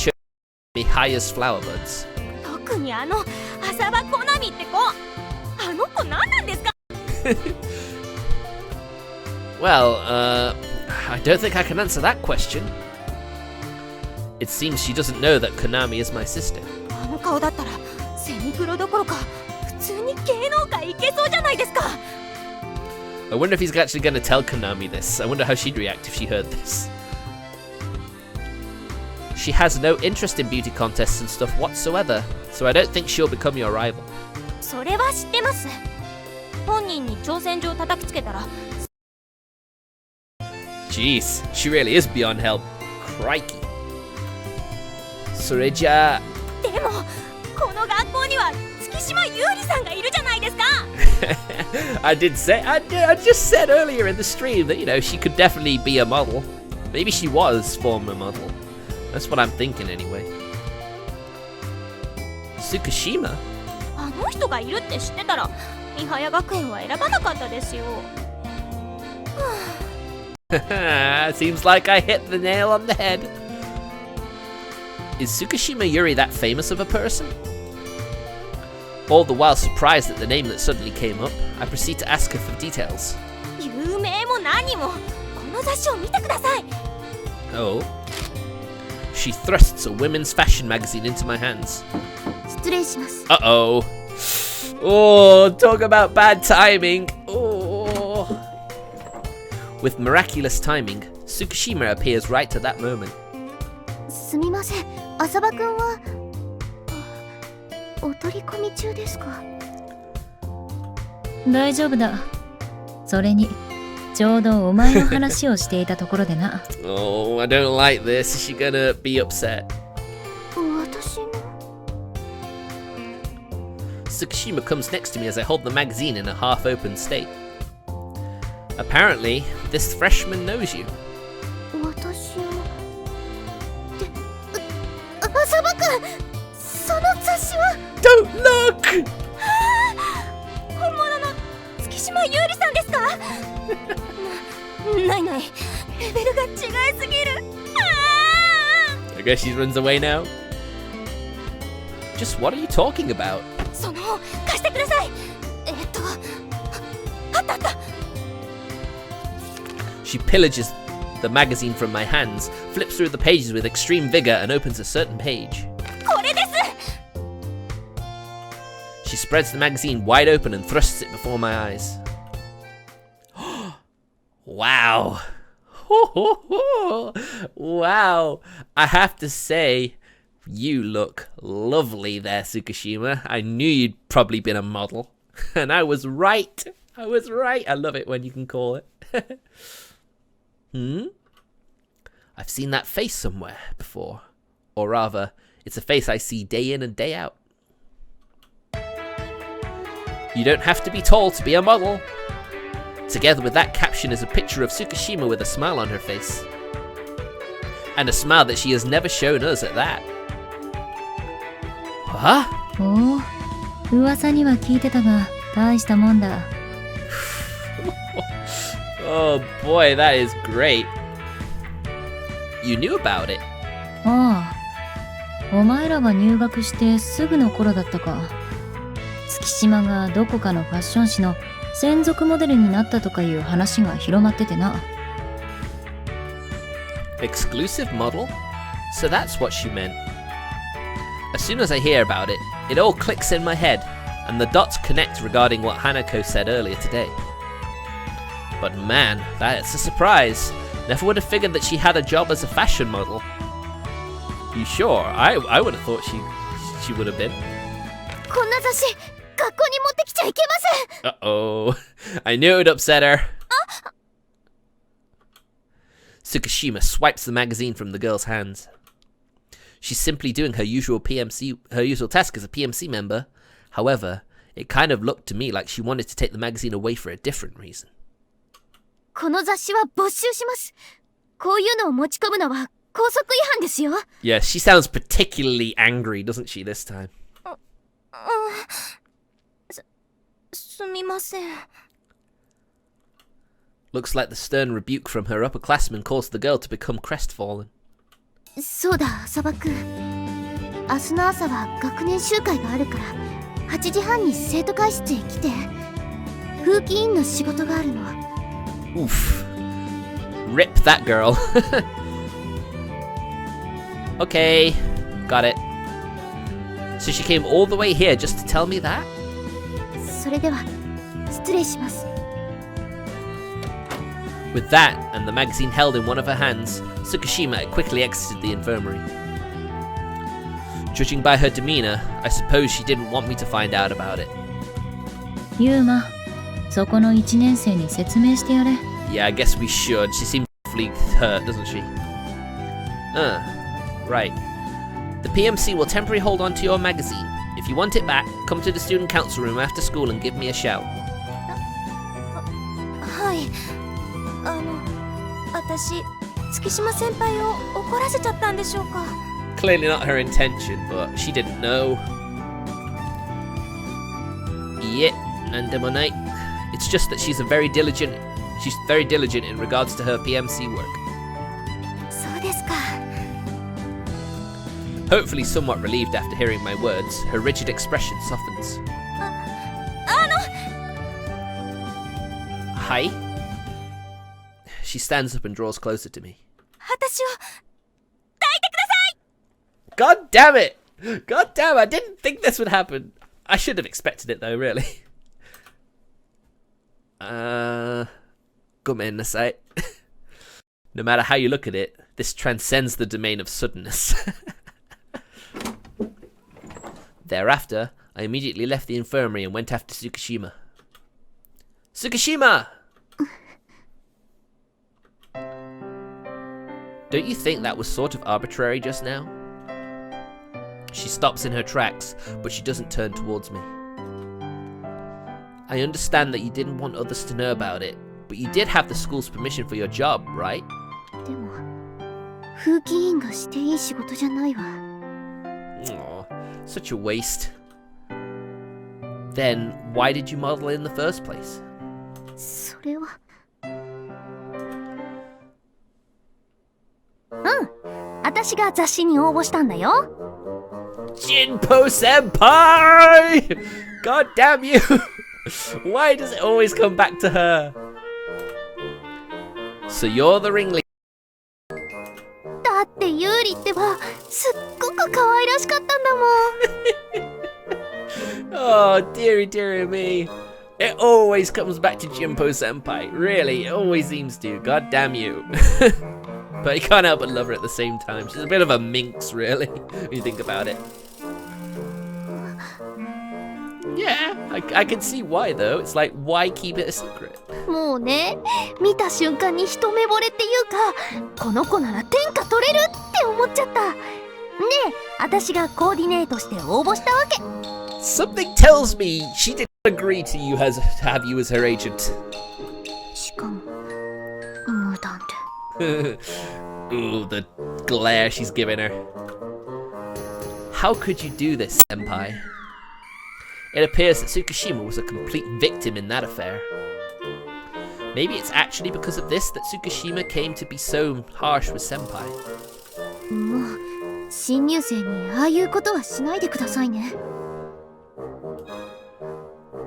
Mihaya's flower buds. 特に浅場コナナミって子、あの子何なんですか？ Well, I don't think I can answer that question. It seems she doesn't know that Konami is my sister. あの顔だったらセミプロどころか普通に芸能界行けそうじゃないですか。 I wonder if he's actually going to tell Konami this. I wonder how she'd react if she heard this. She has no interest in beauty contests and stuff whatsoever, so I don't think she'll become your rival. それは知ってます。本人に挑戦状叩きつけたら。 Jeez, she really is beyond help. Crikey. それじゃあ。でもこの学校には月島優里さんがいるじゃないですか。I just said earlier in the stream that, you know, she could definitely be a model. Maybe she was former model. That's what I'm thinking anyway. Tsukishima? あの人がいるって知ってたら三早学園は選ばなかったですよ。Seems like I hit the nail on the head. Is Tsukishima Yuri that famous of a person? All the while surprised at the name that suddenly came up, I proceed to ask her for details. 有名も何も、この雑誌を見てください。 Oh. She thrusts a women's fashion magazine into my hands. 失礼します。 Uh-oh. Oh, talk about bad timing. Oh. With miraculous timing, Tsukishima appears right at that moment. すみません、浅葉くんはお取り込み中ですか？大丈夫だ。それにちょうどお前の話をしていたところでな。Oh, I don't like this. Is she gonna be upset? 私の Tsukishima comes next to me as I hold the magazine in a half-open state. Apparently, this freshman knows you. 私を浅葉くん、その雑誌は Don't look! 本物の月島優里さんですか？ないない、レベルが違いすぎる。 I guess she runs away now. Just what are you talking about? その貸してください。あったあった。 She pillages the magazine from my hands, flips through the pages with extreme vigor, and opens a certain page. これです。 She spreads the magazine wide open and thrusts it before my eyes. Wow. Wow. I have to say, you look lovely there, Tsukishima. I knew you'd probably been a model. And I was right. I was right. I love it when you can call it. I've seen that face somewhere before. Or rather, it's a face I see day in and day out. You don't have to be tall to be a model. Together with that caption is a picture of Tsukishima with a smile on her face. And a smile that she has never shown us at that. Huh? おお、噂には聞いてたが、大したもんだ。Oh boy, that is great. You knew about it. ああ、お前らが入学してすぐの頃だったか。月島がどこかのファッション誌の専属モデルになったとかいう話が広まっててな。Exclusive model? So that's what she meant. As soon as I hear about it, it all clicks in my head, and the dots connect regarding what Hanako said earlier today. But man, that's a surprise. Never would have figured that she had a job as a fashion model. You sure? I would have thought she would have been. こんな雑誌学校に持ってきちゃいけません。 Uh-oh. I knew it would upset her. Tsukishima swipes the magazine from the girl's hands. She's simply doing her usual task as a PMC member. However, it kind of looked to me like she wanted to take the magazine away for a different reason. この雑誌は没収します。こういうのを持ち込むのは校則違反ですよ。 Yeah, she sounds particularly angry, doesn't she, this time? すみません。 Looks like the stern rebuke from her upperclassmen caused the girl to become crestfallen. そうだ、浅葉くん。明日の朝は学年集会があるから、8時半に生徒会室へ来て、風紀委員の仕事があるの。Oof. Rip that girl. Okay, got it. So she came all the way here just to tell me that? それでは失礼します。 With that, and the magazine held in one of her hands, Tsukishima quickly exited the infirmary. Judging by her demeanor, I suppose she didn't want me to find out about it. ユーマ、そこの1年生に説明してやれ。 Yeah, I guess we should. She seems awfully hurt, doesn't she? Right. The PMC will temporarily hold on to your magazine. If you want it back, come to the student council room after school and give me a shout. はい。私、月島先輩を怒らせちゃったんでしょうか。 Clearly not her intention, but she didn't know. Yeah, nandemonai. It's just that she's very diligent in regards to her PMC work. そうですか。 Hopefully somewhat relieved after hearing my words, her rigid expression softens. Hi? She stands up and draws closer to me. 私を God damn it! God damn, I didn't think this would happen. I should have expected it though, really. Gomennasai. No matter how you look at it, this transcends the domain of suddenness. Thereafter, I immediately left the infirmary and went after Tsukishima. Tsukishima! Don't you think that was sort of arbitrary just now? She stops in her tracks, but she doesn't turn towards me. I understand that you didn't want others to know about it, but you did have the school's permission for your job, right? でも、風紀委員がしていい仕事じゃないわ。Aw, such a waste. Then, why did you model in the first place? それは。私が雑誌に応募したんだよ。 Jinpo Senpai! God damn you! Why does it always come back to her? So you're the ringleader. だってユーリってばすっごく可愛らしかったんだもん。Oh, dearie, dearie me. It always comes back to Jinpo Senpai. Really, it always seems to. God damn you. But you can't help but love her at the same time. She's a bit of a minx, really, when you think about it. Yeah, I can see why, though. It's like, why keep it a secret? もうね、見た瞬間に一目惚れっていうか、この子なら天下取れるって思っちゃった。で、私がコーディネートして応募したわけ。 Something tells me she didn't agree to have you as her agent. しかも、無断で。Ooh, the glare she's giving her. How could you do this, Senpai? It appears that Tsukishima was a complete victim in that affair. Maybe it's actually because of this that Tsukishima came to be so harsh with Senpai. もう、新入生にああいうことはしないでくださいね。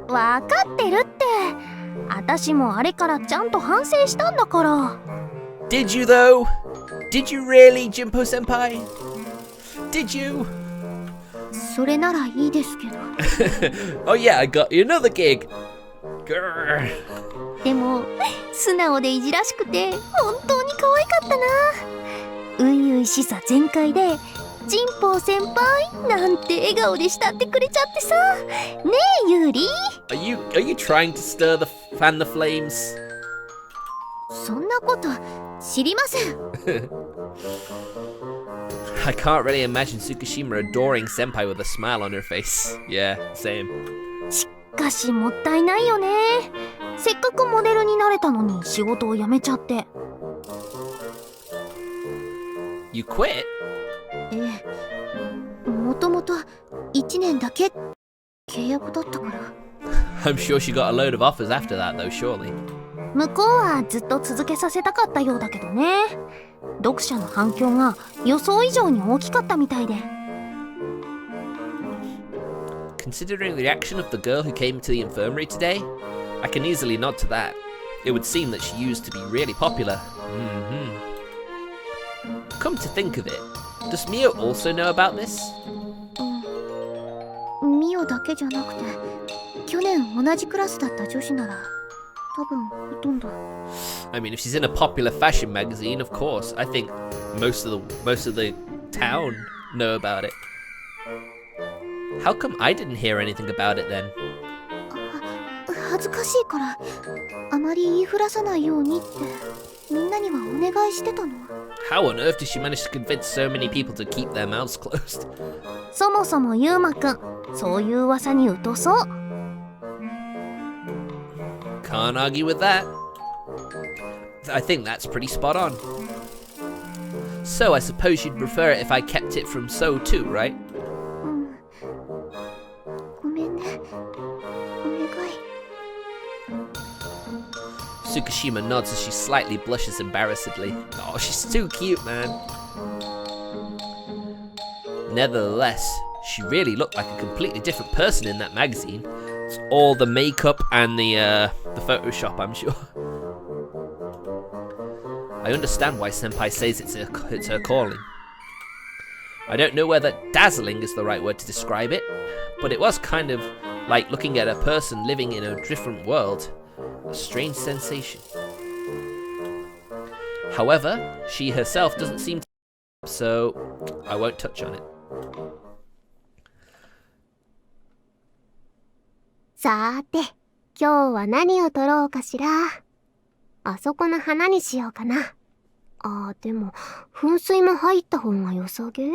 わかってるって。私もあれからちゃんと反省したんだから。 Did you though? Did you really, Jinpo Senpai? Did you? それならいいですけど。Oh yeah, I got you another gig. Grr. でも素直でいじらしくて本当に可愛かったな。初々しさ全開でジンポウ先輩なんて笑顔で慕ってくれちゃってさ。ねえユーリ。Are you trying to fan the flames? そんなこと知りません。I can't really imagine Tsukishima adoring Senpai with a smile on her face. Yeah, same. しかしもったいないよね。せっかくモデルになれたのに仕事を辞めちゃって。You quit? ええ、もともと1年だけ契約だったから。I'm sure she got a load of offers after that though, surely. 向こうはずっと続けさせたかったようだけどね。読者の反響が予想以上に大きかったみたいで。Considering the reaction of the girl who came to the infirmary today, I can easily nod to that. It would seem that she used to be really popular. Come to think of it, does Mio also know about this? ミオだけじゃなくて、去年同じクラスだった女子なら多分ほとんど。 I mean, if she's in a popular fashion magazine, of course. I think most of the town know about it. How come I didn't hear anything about it then? 恥ずかしいからあまり言いふらさないようにってみんなにはお願いしてたの。 How on earth did she manage to convince so many people to keep their mouths closed? そもそもユウマくん、そういう噂に疎そう。 Can't argue with that. I think that's pretty spot on. So I suppose you'd prefer it if I kept it from So too, right? ごめんね。お願い。 Tsukishima nods as she slightly blushes embarrassedly. Oh, she's too cute, man. Nevertheless, she really looked like a completely different person in that magazine. It's all the makeup and the Photoshop, I'm sure. I understand why Senpai says it's her calling. I don't know whether dazzling is the right word to describe it, but it was kind of like looking at a person living in a different world. A strange sensation. However, she herself doesn't seem to, so I won't touch on it. さーて、今日は何を撮ろうかしら。あそこの花にしようかな。でも、噴水も入った方が良さげ？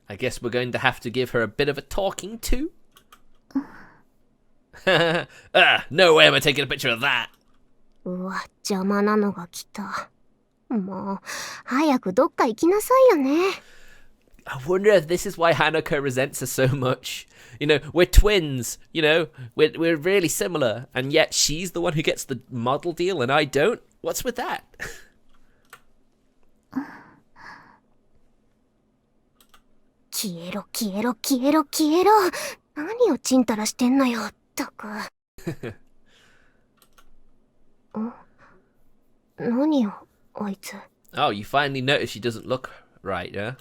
I guess we're going to have to give her a bit of a talking to. No way am I taking a picture of that. うわ、邪魔なのが来た。もう、早くどっか行きなさいよね。I wonder if this is why Hanako resents her so much. You know, we're twins, you know, we're really similar, and yet she's the one who gets the model deal and I don't? What's with that? 消えろ、消えろ、消えろ、消えろ。何をちんたらしてんのよ、ったく。何よ、あいつ。Oh, you finally notice she doesn't look right, yeah?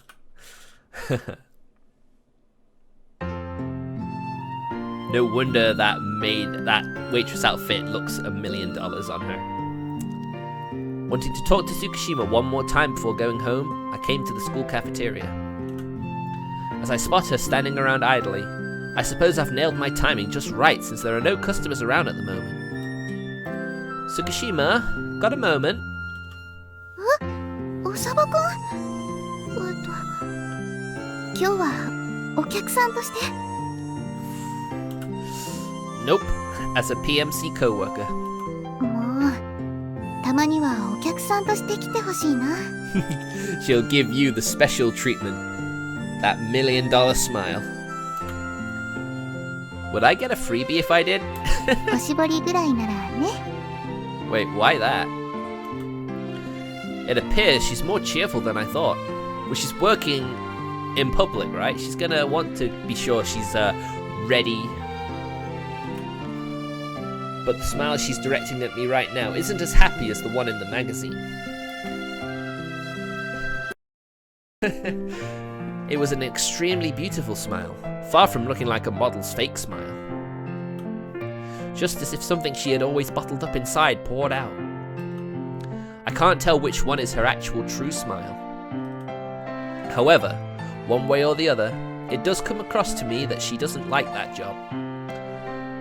No wonder that waitress outfit looks $1 million on her. Wanting to talk to Tsukishima one more time before going home, I came to the school cafeteria. As I spot her standing around idly, I suppose I've nailed my timing just right since there are no customers around at the moment. Tsukishima, got a moment? おさばくん？今日はお客さんとして？ Nope, as a PMC co-worker. もう、たまにはお客さんとして来てほしいな。She'll give you the special treatment. That $1 million smile. Would I get a freebie if I did? おしぼりぐらいならね。 Wait, why that? It appears she's more cheerful than I thought. Well, she's working in public, right? She's gonna want to be sure she's ready. But the smile she's directing at me right now isn't as happy as the one in the magazine. It was an extremely beautiful smile, far from looking like a model's fake smile. Just as if something she had always bottled up inside poured out. I can't tell which one is her actual true smile. However, one way or the other, it does come across to me that she doesn't like that job.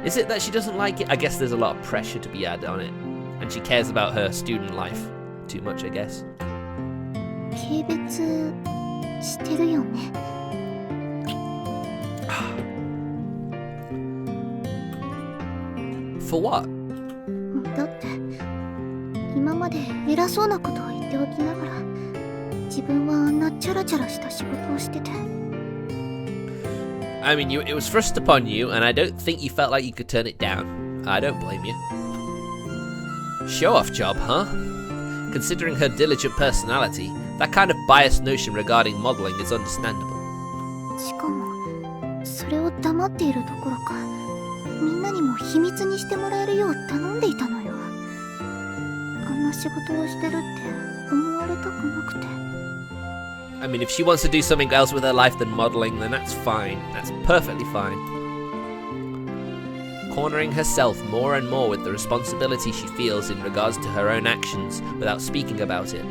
Is it that she doesn't like it? I guess there's a lot of pressure to be added on it, and she cares about her student life too much, I guess. 軽蔑してるよね。For what? だって今まで偉そうなことを言っておきながら自分はあんなチャラチャラした仕事をしてて。 I mean, it was thrust upon you, and I don't think you felt like you could turn it down. I don't blame you. Show-off job, huh? Considering her diligent personality, that kind of biased notion regarding modeling is understandable. しかもそれを黙っているどころかみんなにも秘密にしてもらえるよう頼んでいたのよ。あんな仕事をしてるって思われたくなくて。 I mean, if she wants to do something else with her life than modeling, then that's fine. That's perfectly fine. Cornering herself more and more with the responsibility she feels in regards to her own actions without speaking about it.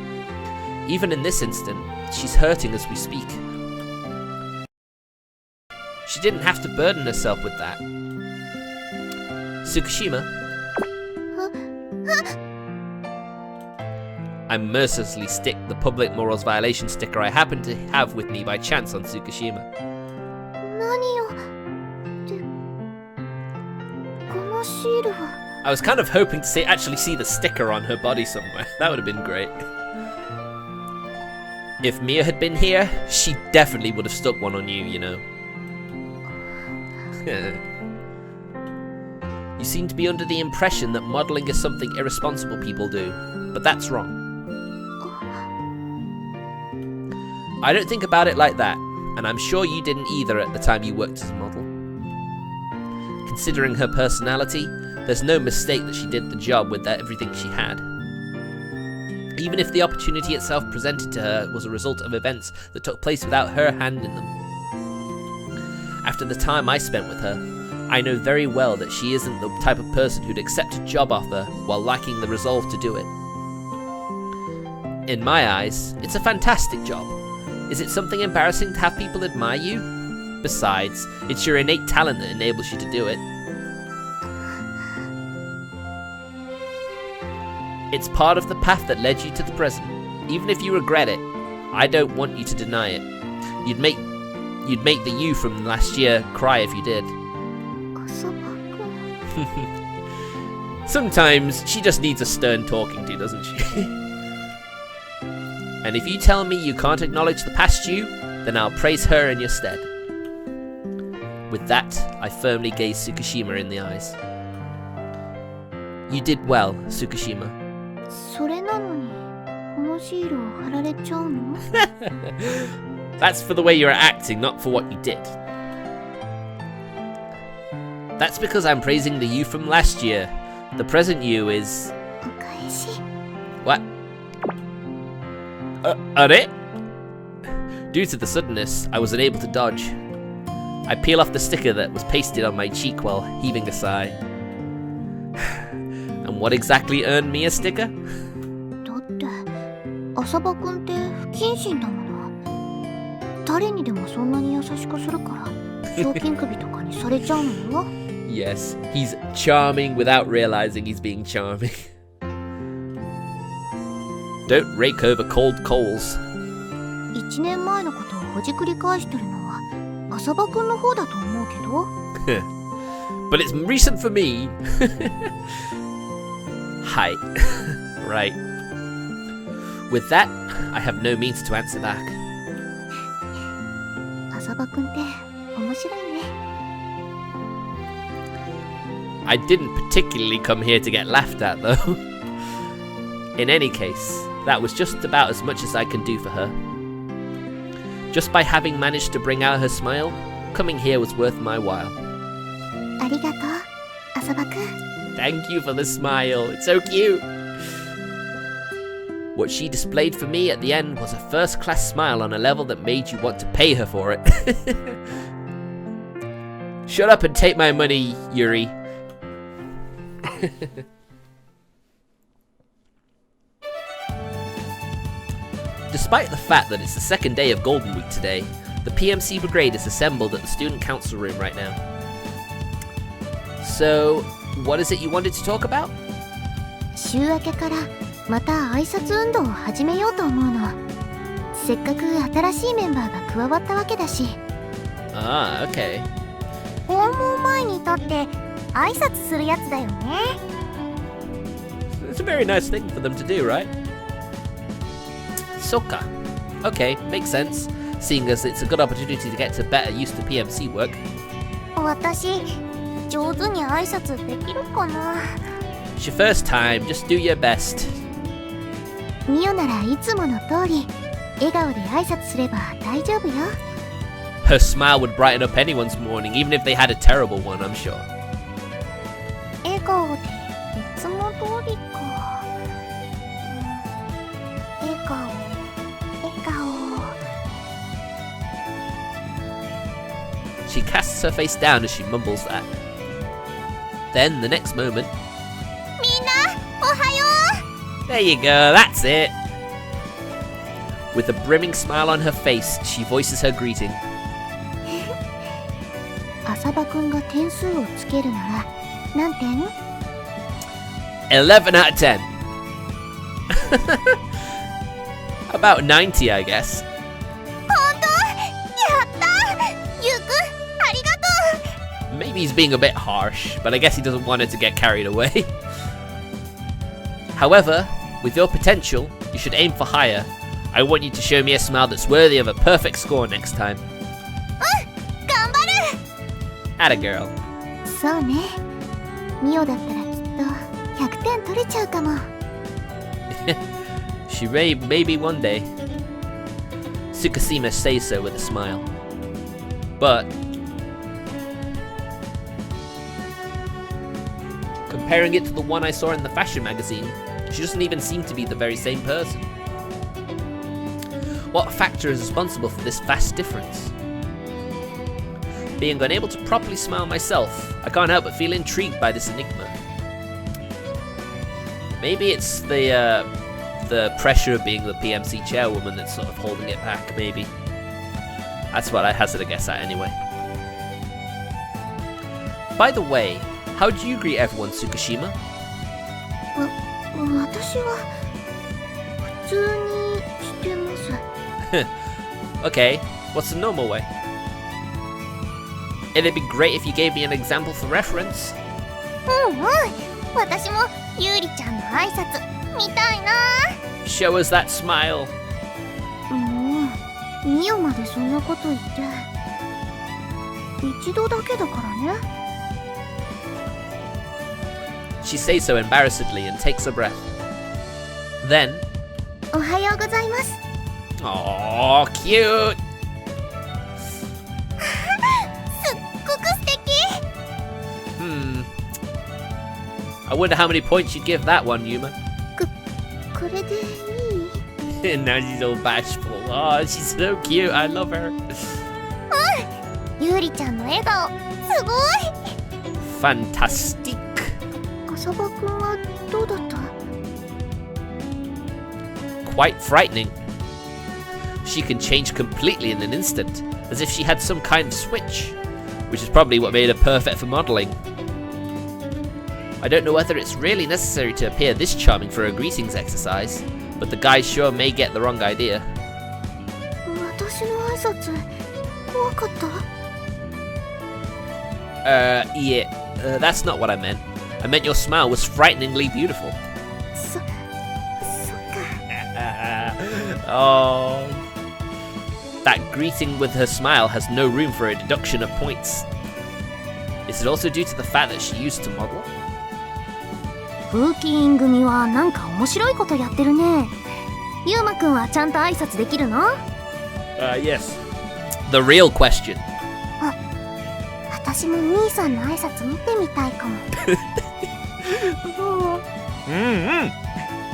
Even in this instant, she's hurting as we speak. She didn't have to burden herself with that. Tsukishima? I mercilessly stick the public morals violation sticker I happen to have with me by chance on Tsukishima. 何よってこのシールは。 I was kind of hoping to actually see the sticker on her body somewhere. That would have been great. If Mia had been here, she definitely would have stuck one on you, you know. You seem to be under the impression that modelling is something irresponsible people do, but that's wrong. I don't think about it like that, and I'm sure you didn't either at the time you worked as a model. Considering her personality, there's no mistake that she did the job with everything she had. Even if the opportunity itself presented to her was a result of events that took place without her hand in them. After the time I spent with her, I know very well that she isn't the type of person who'd accept a job offer while lacking the resolve to do it. In my eyes, it's a fantastic job. Is it something embarrassing to have people admire you? Besides, it's your innate talent that enables you to do it. It's part of the path that led you to the present. Even if you regret it, I don't want you to deny it. You'd make the you from last year cry if you did. Sometimes she just needs a stern talking to, doesn't she? And if you tell me you can't acknowledge the past you, then I'll praise her in your stead. With that, I firmly gazed Tsukishima in the eyes. You did well, Tsukishima. それなのにこのシールを貼られちゃうの？ That's for the way you're acting, not for what you did. That's because I'm praising the you from last year. The present you is... お返し。 What? Are it? Due to the suddenness, I was unable to dodge. I peel off the sticker that was pasted on my cheek while heaving a sigh. And what exactly earned me a sticker? だって浅葉くんって不謹慎だもの。誰にでもそんなに優しくするから賞金首とかにされちゃうのよ。Yes, he's charming without realizing he's being charming. Don't rake over cold coals. 1年前のことをほじくり返してるのは浅葉くんの方だと思うけど。But it's recent for me. Hi. Right. With that, I have no means to answer back. 浅葉くんって面白いね。I didn't particularly come here to get laughed at, though. In any case, that was just about as much as I can do for her. Just by having managed to bring out her smile, coming here was worth my while. ありがとう、浅葉くん。 Thank you for the smile, it's so cute! What she displayed for me at the end was a first-class smile on a level that made you want to pay her for it. Shut up and take my money, Yuri. Despite the fact that it's the second day of Golden Week today, the PMC Brigade is assembled at the Student Council room right now. So, what is it you wanted to talk about? 週明けからまた挨拶運動を始めようと思うの。せっかく新しいメンバーが加わったわけだし。Ah, okay. 訪問前にとって挨拶するやつだよね。It's a very nice thing for them to do, right? Soka. Okay, makes sense, seeing as it's a good opportunity to get to better used to PMC work. 私、上手に挨拶できるかな。 It's your first time, just do your best. ミオならいつもの通り、笑顔で挨拶すれば大丈夫よ。Her smile would brighten up anyone's morning, even if they had a terrible one, I'm sure. 笑顔でいつも通りか。笑顔、笑顔。 She casts her face down as she mumbles that. Then, the next moment... みんなおはよ There you go, that's it! With a brimming smile on her face, she voices her greeting. 浅場くんが点数をつけるなら何点？ 11 out of 10. About 90, I guess. う。本当やったゆうくんありがと Maybe he's being a bit harsh, but I guess he doesn't want her to get carried away. However, with your potential, you should aim for higher. I want you to show me a smile that's worthy of a perfect score next time. う。頑張る Atta girl. そうね。ミオだったらきっと100点取れちゃうかも。She maybe one day. Tsukishima says so with a smile. But comparing it to the one I saw in the fashion magazine, she doesn't even seem to be the very same person. What factor is responsible for this vast difference? Being unable to properly smile myself, I can't help but feel intrigued by this enigma. Maybe it's the pressure of being the PMC chairwoman that's sort of holding it back, maybe. That's what I hazard a guess at anyway. By the way, how do you greet everyone, Tsukishima? 私は普通にしてます。Okay, what's the normal way? It'd be great if you gave me an example for reference. うんうん私もゆうりちゃんの挨拶見たいな Show us that smile. もうミオまでそんなこと言って一度だけだからね。She says so embarrassedly and takes a breath. Then, おはようございます。 oh, cute! すっごく素敵 I wonder how many points you'd give that one, Yuma. これでいい？ Now she's all bashful. Oh, she's so cute. I love her. ゆうりちゃんの笑顔すごい Fantastic. 浅場くんはどうだった？ Quite frightening. She can change completely in an instant, as if she had some kind of switch, which is probably what made her perfect for modeling. I don't know whether it's really necessary to appear this charming for a greetings exercise, but the guys sure may get the wrong idea. 私の挨拶怖かった？ Yeah, that's not what I meant. I meant your smile was frighteningly beautiful. そっか。 Oh. That greeting with her smile has no room for a deduction of points. Is it also due to the fact that she used to model? 風紀委員組はなんか面白いことやってるねゆうまくんはちゃんと挨拶できるの Yes. The real question. 私も兄さんの挨拶見てみたいかも。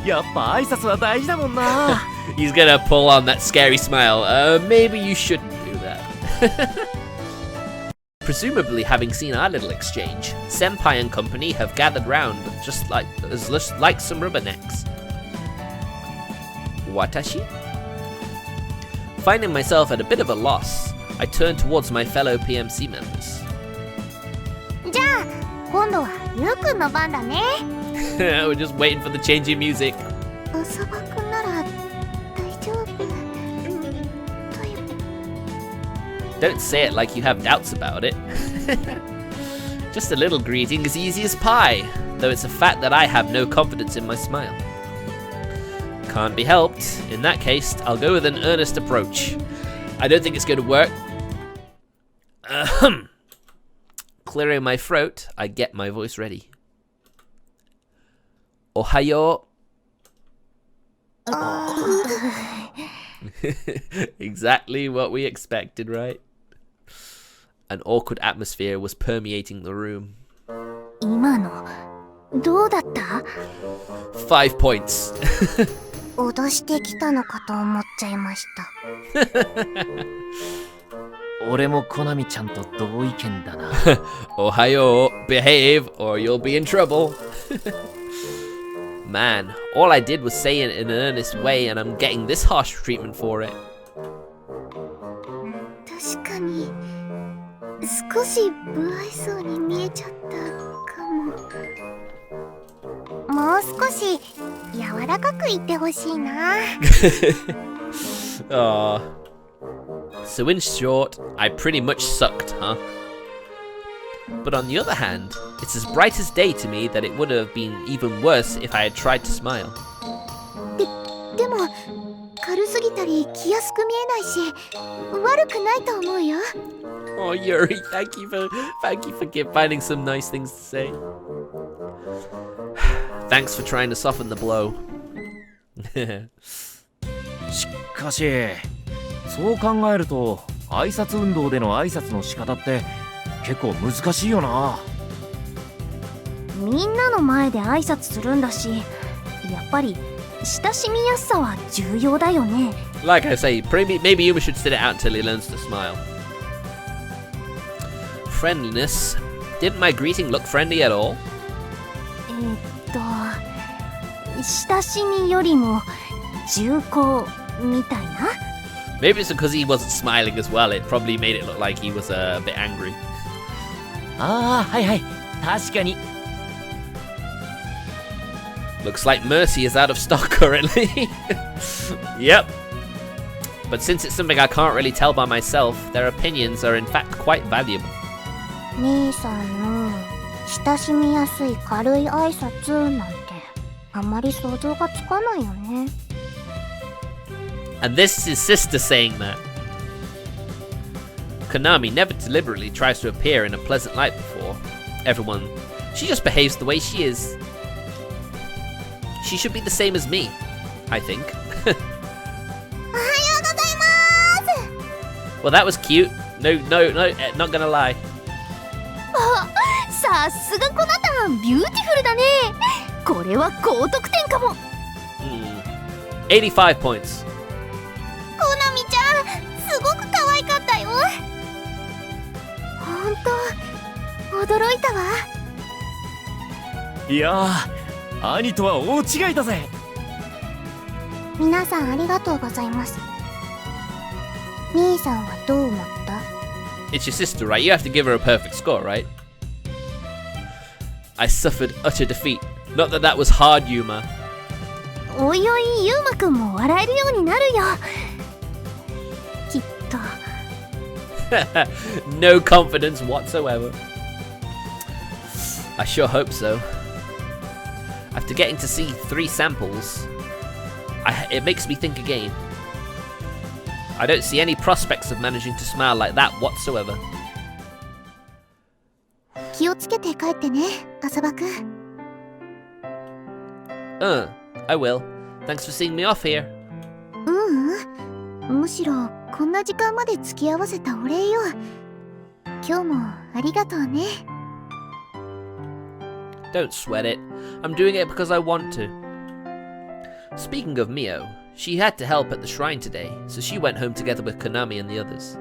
やっぱ挨拶は大事だもんな。 He's gonna pull on that scary smile. Maybe you shouldn't do that. Presumably, having seen our little exchange, Senpai and company have gathered round just like some rubbernecks. Watashi? Finding myself at a bit of a loss, I turn towards my fellow PMC members. じゃあ今度はゆうくんの番だね We're just waiting for the change in music. 浅場くんなら大丈夫。Don't say it like you have doubts about it. Just a little greeting is easy as pie, though it's a fact that I have no confidence in my smile. Can't be helped. In that case, I'll go with an earnest approach. I don't think it's going to work. Ahem. Clearing my throat, I get my voice ready. Ohayo. Exactly what we expected, right? An awkward atmosphere was permeating the room. 今のどうだった？ 5 points. 脅してきたのかと思っちゃいました。俺もコナミちゃんと同意見だな。Ohio, behave or you'll be in trouble. Man, all I did was say it in an earnest way and I'm getting this harsh treatment for it. 確かに少し不愛想に見えちゃったかも。もう少し柔らかく言ってほしいな。Aww. So in short, I pretty much sucked, huh? But on the other hand, it's as bright as day to me that it would have been even worse if I had tried to smile. でも軽すぎたり気安く見えないし悪くないと思うよ。Oh, Yuri, thank you for finding some nice things to say. Thanks for trying to soften the blow. しかし、そう考えると挨拶運動での挨拶の仕方って結構難しいよな。みんなの前で挨拶するんだし、やっぱり親しみやすさは重要だよね。Like I say, maybe Yuma should sit it out until he learns to smile. Friendliness. Didn't my greeting look friendly at all? 親しみよりも重厚みたいな。Maybe it's because he wasn't smiling as well. It probably made it look like he was a bit angry. ああ、はいはい、確かに。Looks like Mercy is out of stock currently. Yep. But since it's something I can't really tell by myself, their opinions are in fact quite valuable. 兄さんの親しみやすい軽い挨拶なんてあまり想像がつかないよね。And this is his sister saying that. Konami never deliberately tries to appear in a pleasant light before everyone. She just behaves the way she is. She should be the same as me, I think. Well, that was cute. No, not gonna lie. さすがコナタン、ビューティフルだね。これは高得点かも。85 points. コナミちゃん、すごく可愛かったよ。ほんと驚いたわ。いやー、兄とは大違いだぜ。皆さんありがとうございます。兄さんはどう思った？ It's your sister, right? You have to give her a perfect score, right? I suffered utter defeat. Not that that was hard, Yuma. おいおい、ユウマくんも笑えるようになるよ。きっと。No confidence whatsoever. I sure hope so. After getting to see 3 samples, it makes me think again. I don't see any prospects of managing to smile like that whatsoever. 気をつけて帰ってね、浅葉くん。I will. Thanks for seeing me off here. むしろこんな時間まで付き合わせたお礼よ。今日もありがとうね。Don't sweat it. I'm doing it because I want to. Speaking of Mio, she had to help at the shrine today, so she went home together with Konami and the others.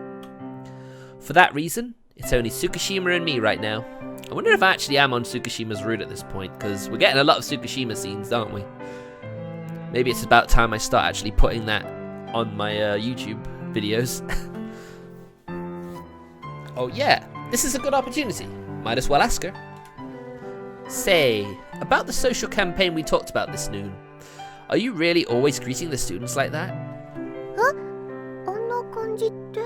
For that reason, it's only Tsukishima and me right now. I wonder if I actually am on Tsukishima's route at this point, because we're getting a lot of Tsukishima scenes, aren't we? Maybe it's about time I start actually putting that on my YouTube videos. Oh yeah, this is a good opportunity. Might as well ask her. Say, about the social campaign we talked about this noon. Are you really always greeting the students like that? あんな感じって？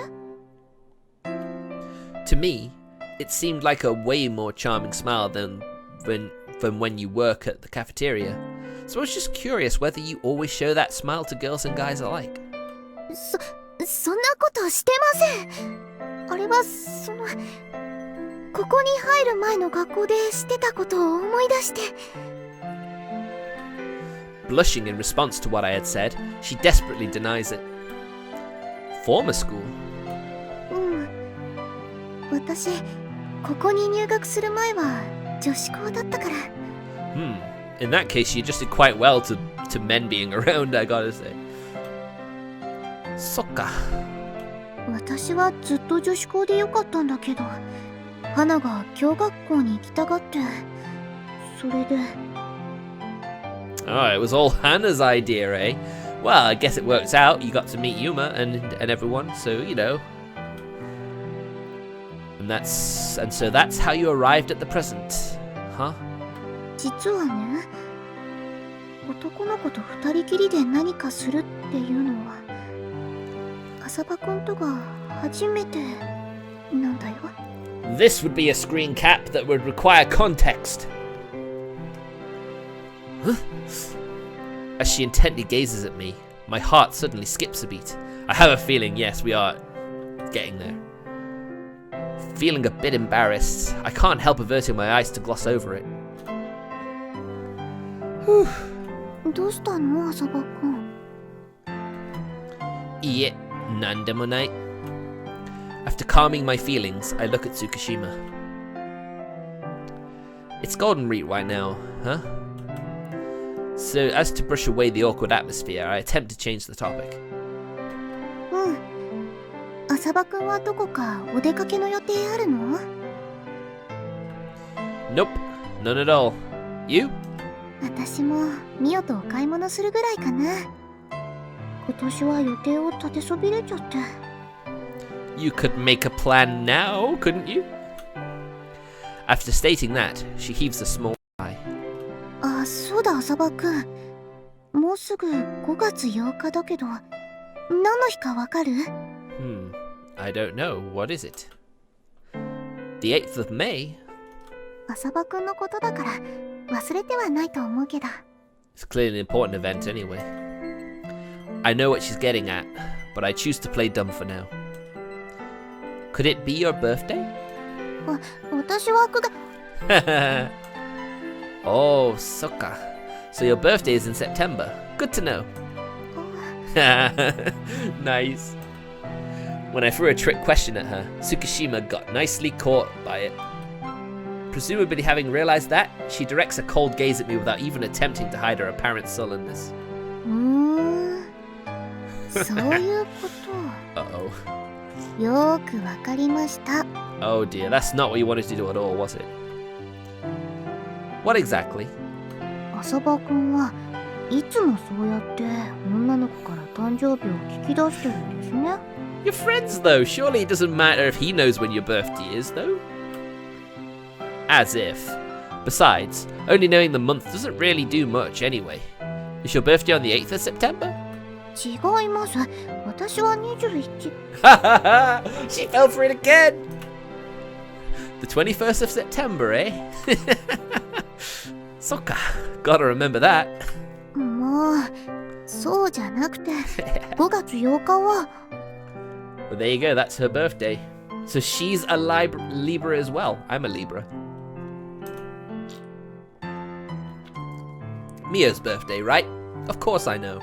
To me, it seemed like a way more charming smile than when you work at the cafeteria. So I was just curious whether you always show that smile to girls and guys alike. そんなことしてません。あれはここに入る前の学校でしてたことを思い出して。Blushing in response to what I had said, she desperately denies it. Former school? 私、ここに入学する前は女子校だったから。In that case, she just did quite well to men being around, I gotta say. そっか。私はずっと女子校でよかったんだけど、花が共学校に行きたがって、それで。Oh, it was all Hannah's idea, eh? Well, I guess it worked out. You got to meet Yuma and everyone, so you know. And so that's how you arrived at the present, huh? 実はね、男の子と二人きりで何かするっていうのは、浅場くんとが初めてなんだよ。This would be a screen cap that would require context. Huh? As she intently gazes at me, my heart suddenly skips a beat. I have a feeling, yes, we are getting there. Feeling a bit embarrassed, I can't help averting my eyes to gloss over it. どうしたの、浅場くん。いえ、なんでもない。After calming my feelings, I look at Tsukishima. It's golden read right now, huh? So, as to brush away the awkward atmosphere, I attempt to change the topic. 浅場くんはどこかお出かけの予定あるの？ Nope, none at all. You? 私もミオとお買い物するぐらいかな。今年は予定を立てそびれちゃって。You could make a plan now, couldn't you? After stating that, she heaves a small sigh. あ、そうだ、浅場くん。もうすぐ5月8日だけど、何の日かわかる？ I don't know. What is it? The 8th of May? 浅場くんのことだから忘れてはないと思うけど。It's clearly an important event anyway. I know what she's getting at, but I choose to play dumb for now. Could it be your birthday? 私はOh, sucker. So your birthday is in September. Good to know. Nice. When I threw a trick question at her, Tsukishima got nicely caught by it. Presumably having realized that, she directs a cold gaze at me without even attempting to hide her apparent sullenness. そういうこと。Uh-oh. よーくわかりました。 Oh dear, that's not what you wanted to do at all, was it? What exactly? 浅場くんはいつもそうやって女の子から誕生日を聞き出してるんですね。You're friends though, surely it doesn't matter if he knows when your birthday is though? As if. Besides, only knowing the month doesn't really do much anyway. Is your birthday on the 8th of September? 違います。私は21。She fell for it again! The 21st of September, eh? そっか、gotta remember that. もう、そうじゃなくて、5月8日は。Well, there you go, that's her birthday. So she's a Libra as well. I'm a Libra. Mia's birthday, right? Of course I know.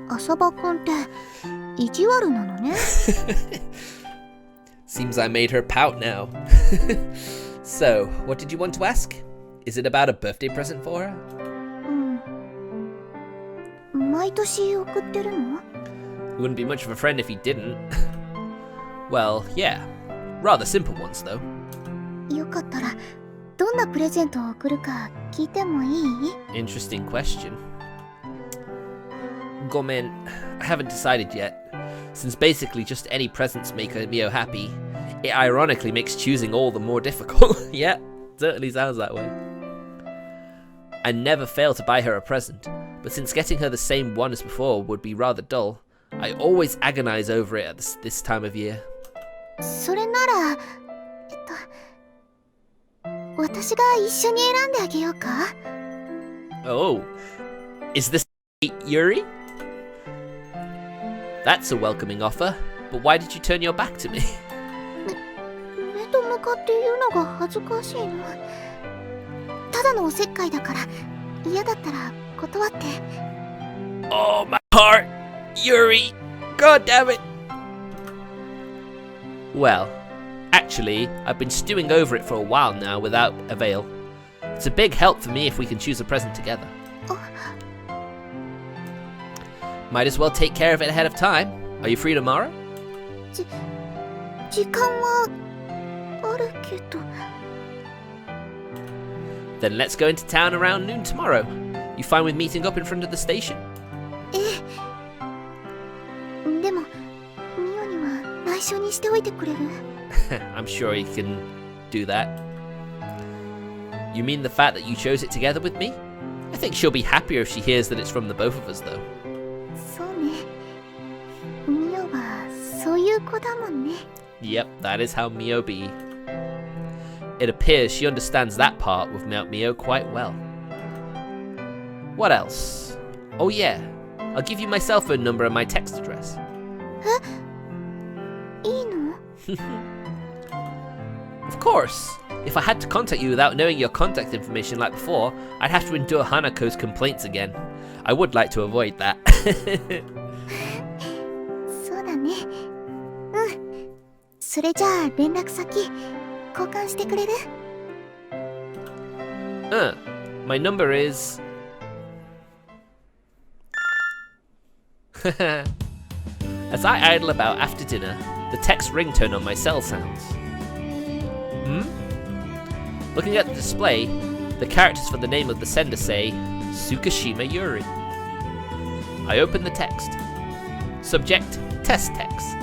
浅場くんって意地悪なのね。Seems I made her pout now. So, what did you want to ask? Is it about a birthday present for her? 毎年送ってるの？ You wouldn't be much of a friend if you didn't. Well, yeah. Rather simple ones, though. よかったらどんなプレゼントを送るか聞いてもいい？ Interesting question. Gomen, I haven't decided yet. Since basically just any presents make Mio happy, it ironically makes choosing all the more difficult. Yeah, certainly sounds that way. I never fail to buy her a present, but since getting her the same one as before would be rather dull, I always agonize over it at this time of year. それなら、私が一緒に選んであげようか？ Oh, is this Yuri? That's a welcoming offer, but why did you turn your back to me? 目と向かって言うのが恥ずかしいの。ただのおせっかいだから、嫌だったら断って。Oh, my heart! Yuri! God damn it! Well, Actually, I've been stewing over it for a while now without avail. It's a big help for me if we can choose a present together. Might as well take care of it ahead of time. Are you free tomorrow? 時間はあるけど。 Then let's go into town around noon tomorrow. You fine with meeting up in front of the station? でも、ミオには内緒にしておいてくれる？ I'm sure he can do that. You mean the fact that you chose it together with me? I think she'll be happier if she hears that it's from the both of us, though. そうね。ミオはそういう子だもんね。 Yep, that is how Mio be. It appears she understands that part with Mio quite well. What else? Oh yeah, I'll give you my cell phone number and my text address. いいの？ Of course! If I had to contact you without knowing your contact information like before, I'd have to endure Hanako's complaints again. I would like to avoid that. そうだね。うん。それじゃあ連絡先交換してくれる？ My number is... As I idle about after dinner, the text ringtone on my cell sounds. Looking at the display, the characters for the name of the sender say, Tsukishima Yuri. I open the text. Subject, test text.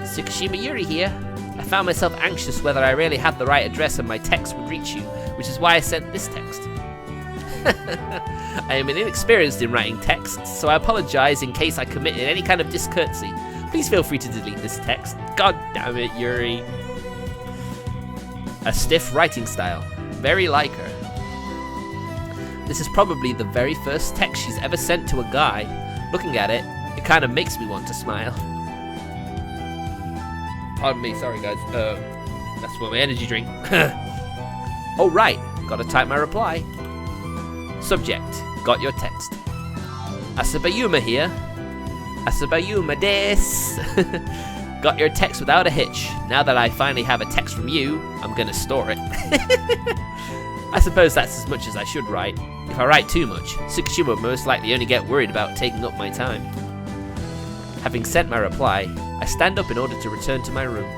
Tsukishima Yuri here. I found myself anxious whether I really had the right address and my text would reach you, which is why I sent this text. I am inexperienced in writing texts, so I apologize in case I committed any kind of discourtesy. Please feel free to delete this text. God damn it, Yuri. A stiff writing style, very like her. This is probably the very first text she's ever sent to a guy. Looking at it, it kind of makes me want to smile. Pardon me, sorry guys. That's for my energy drink. Oh right, gotta type my reply. Subject, got your text. Asabayuma here. Asabayuma des. Got your text without a hitch. Now that I finally have a text from you, I'm gonna store it. I suppose that's as much as I should write. If I write too much, Tsukishima will most likely only get worried about taking up my time. Having sent my reply, I stand up in order to return to my room.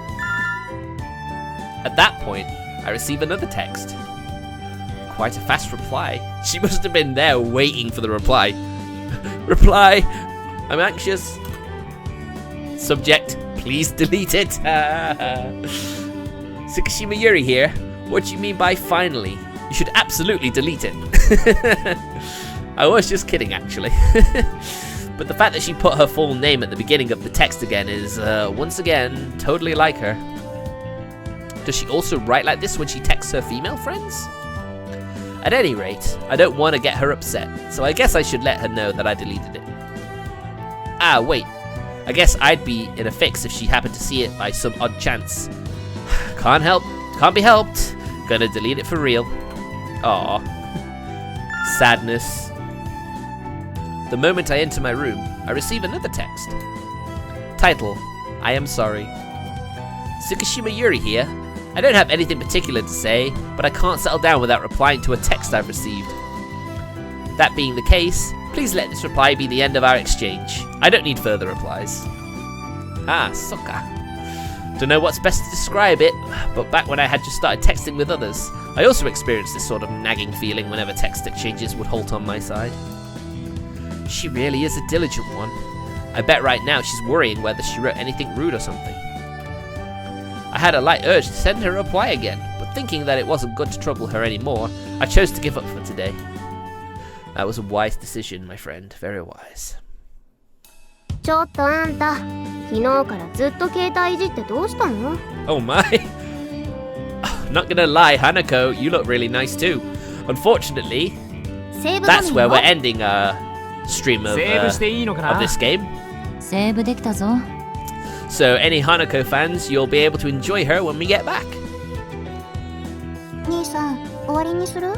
At that point, I receive another text. Quite a fast reply. She must have been there waiting for the reply. Reply, I'm anxious. Subject, please delete it. Tsukishima Yuri here. What do you mean by finally? You should absolutely delete it. I was just kidding, actually. But the fact that she put her full name at the beginning of the text again is, once again, totally like her. Does she also write like this when she texts her female friends? At any rate, I don't want to get her upset, so I guess I should let her know that I deleted it. Ah, wait. I guess I'd be in a fix if she happened to see it by some odd chance. Can't be helped. Gonna delete it for real. Aww. Sadness. The moment I enter my room, I receive another text. Title, I am sorry. Tsukishima Yuri here. I don't have anything particular to say, but I can't settle down without replying to a text I've received. That being the case, please let this reply be the end of our exchange. I don't need further replies. Ah, sucker. Don't know what's best to describe it, but back when I had just started texting with others, I also experienced this sort of nagging feeling whenever text exchanges would halt on my side. She really is a diligent one. I bet right now she's worrying whether she wrote anything rude or something. I had a light urge to send her a reply again, but thinking that it wasn't good to trouble her anymore, I chose to give up for today. That was a wise decision, my friend. Very wise. ちょっとあんた、昨日からずっと携帯いじってどうしたの？ Oh my! Not gonna lie, Hanako, you look really nice too. Unfortunately, that's where we're ending our stream of this game. セーブできたぞ。 So any Hanako fans, you'll be able to enjoy her when we get back. 兄さん、終わりにする？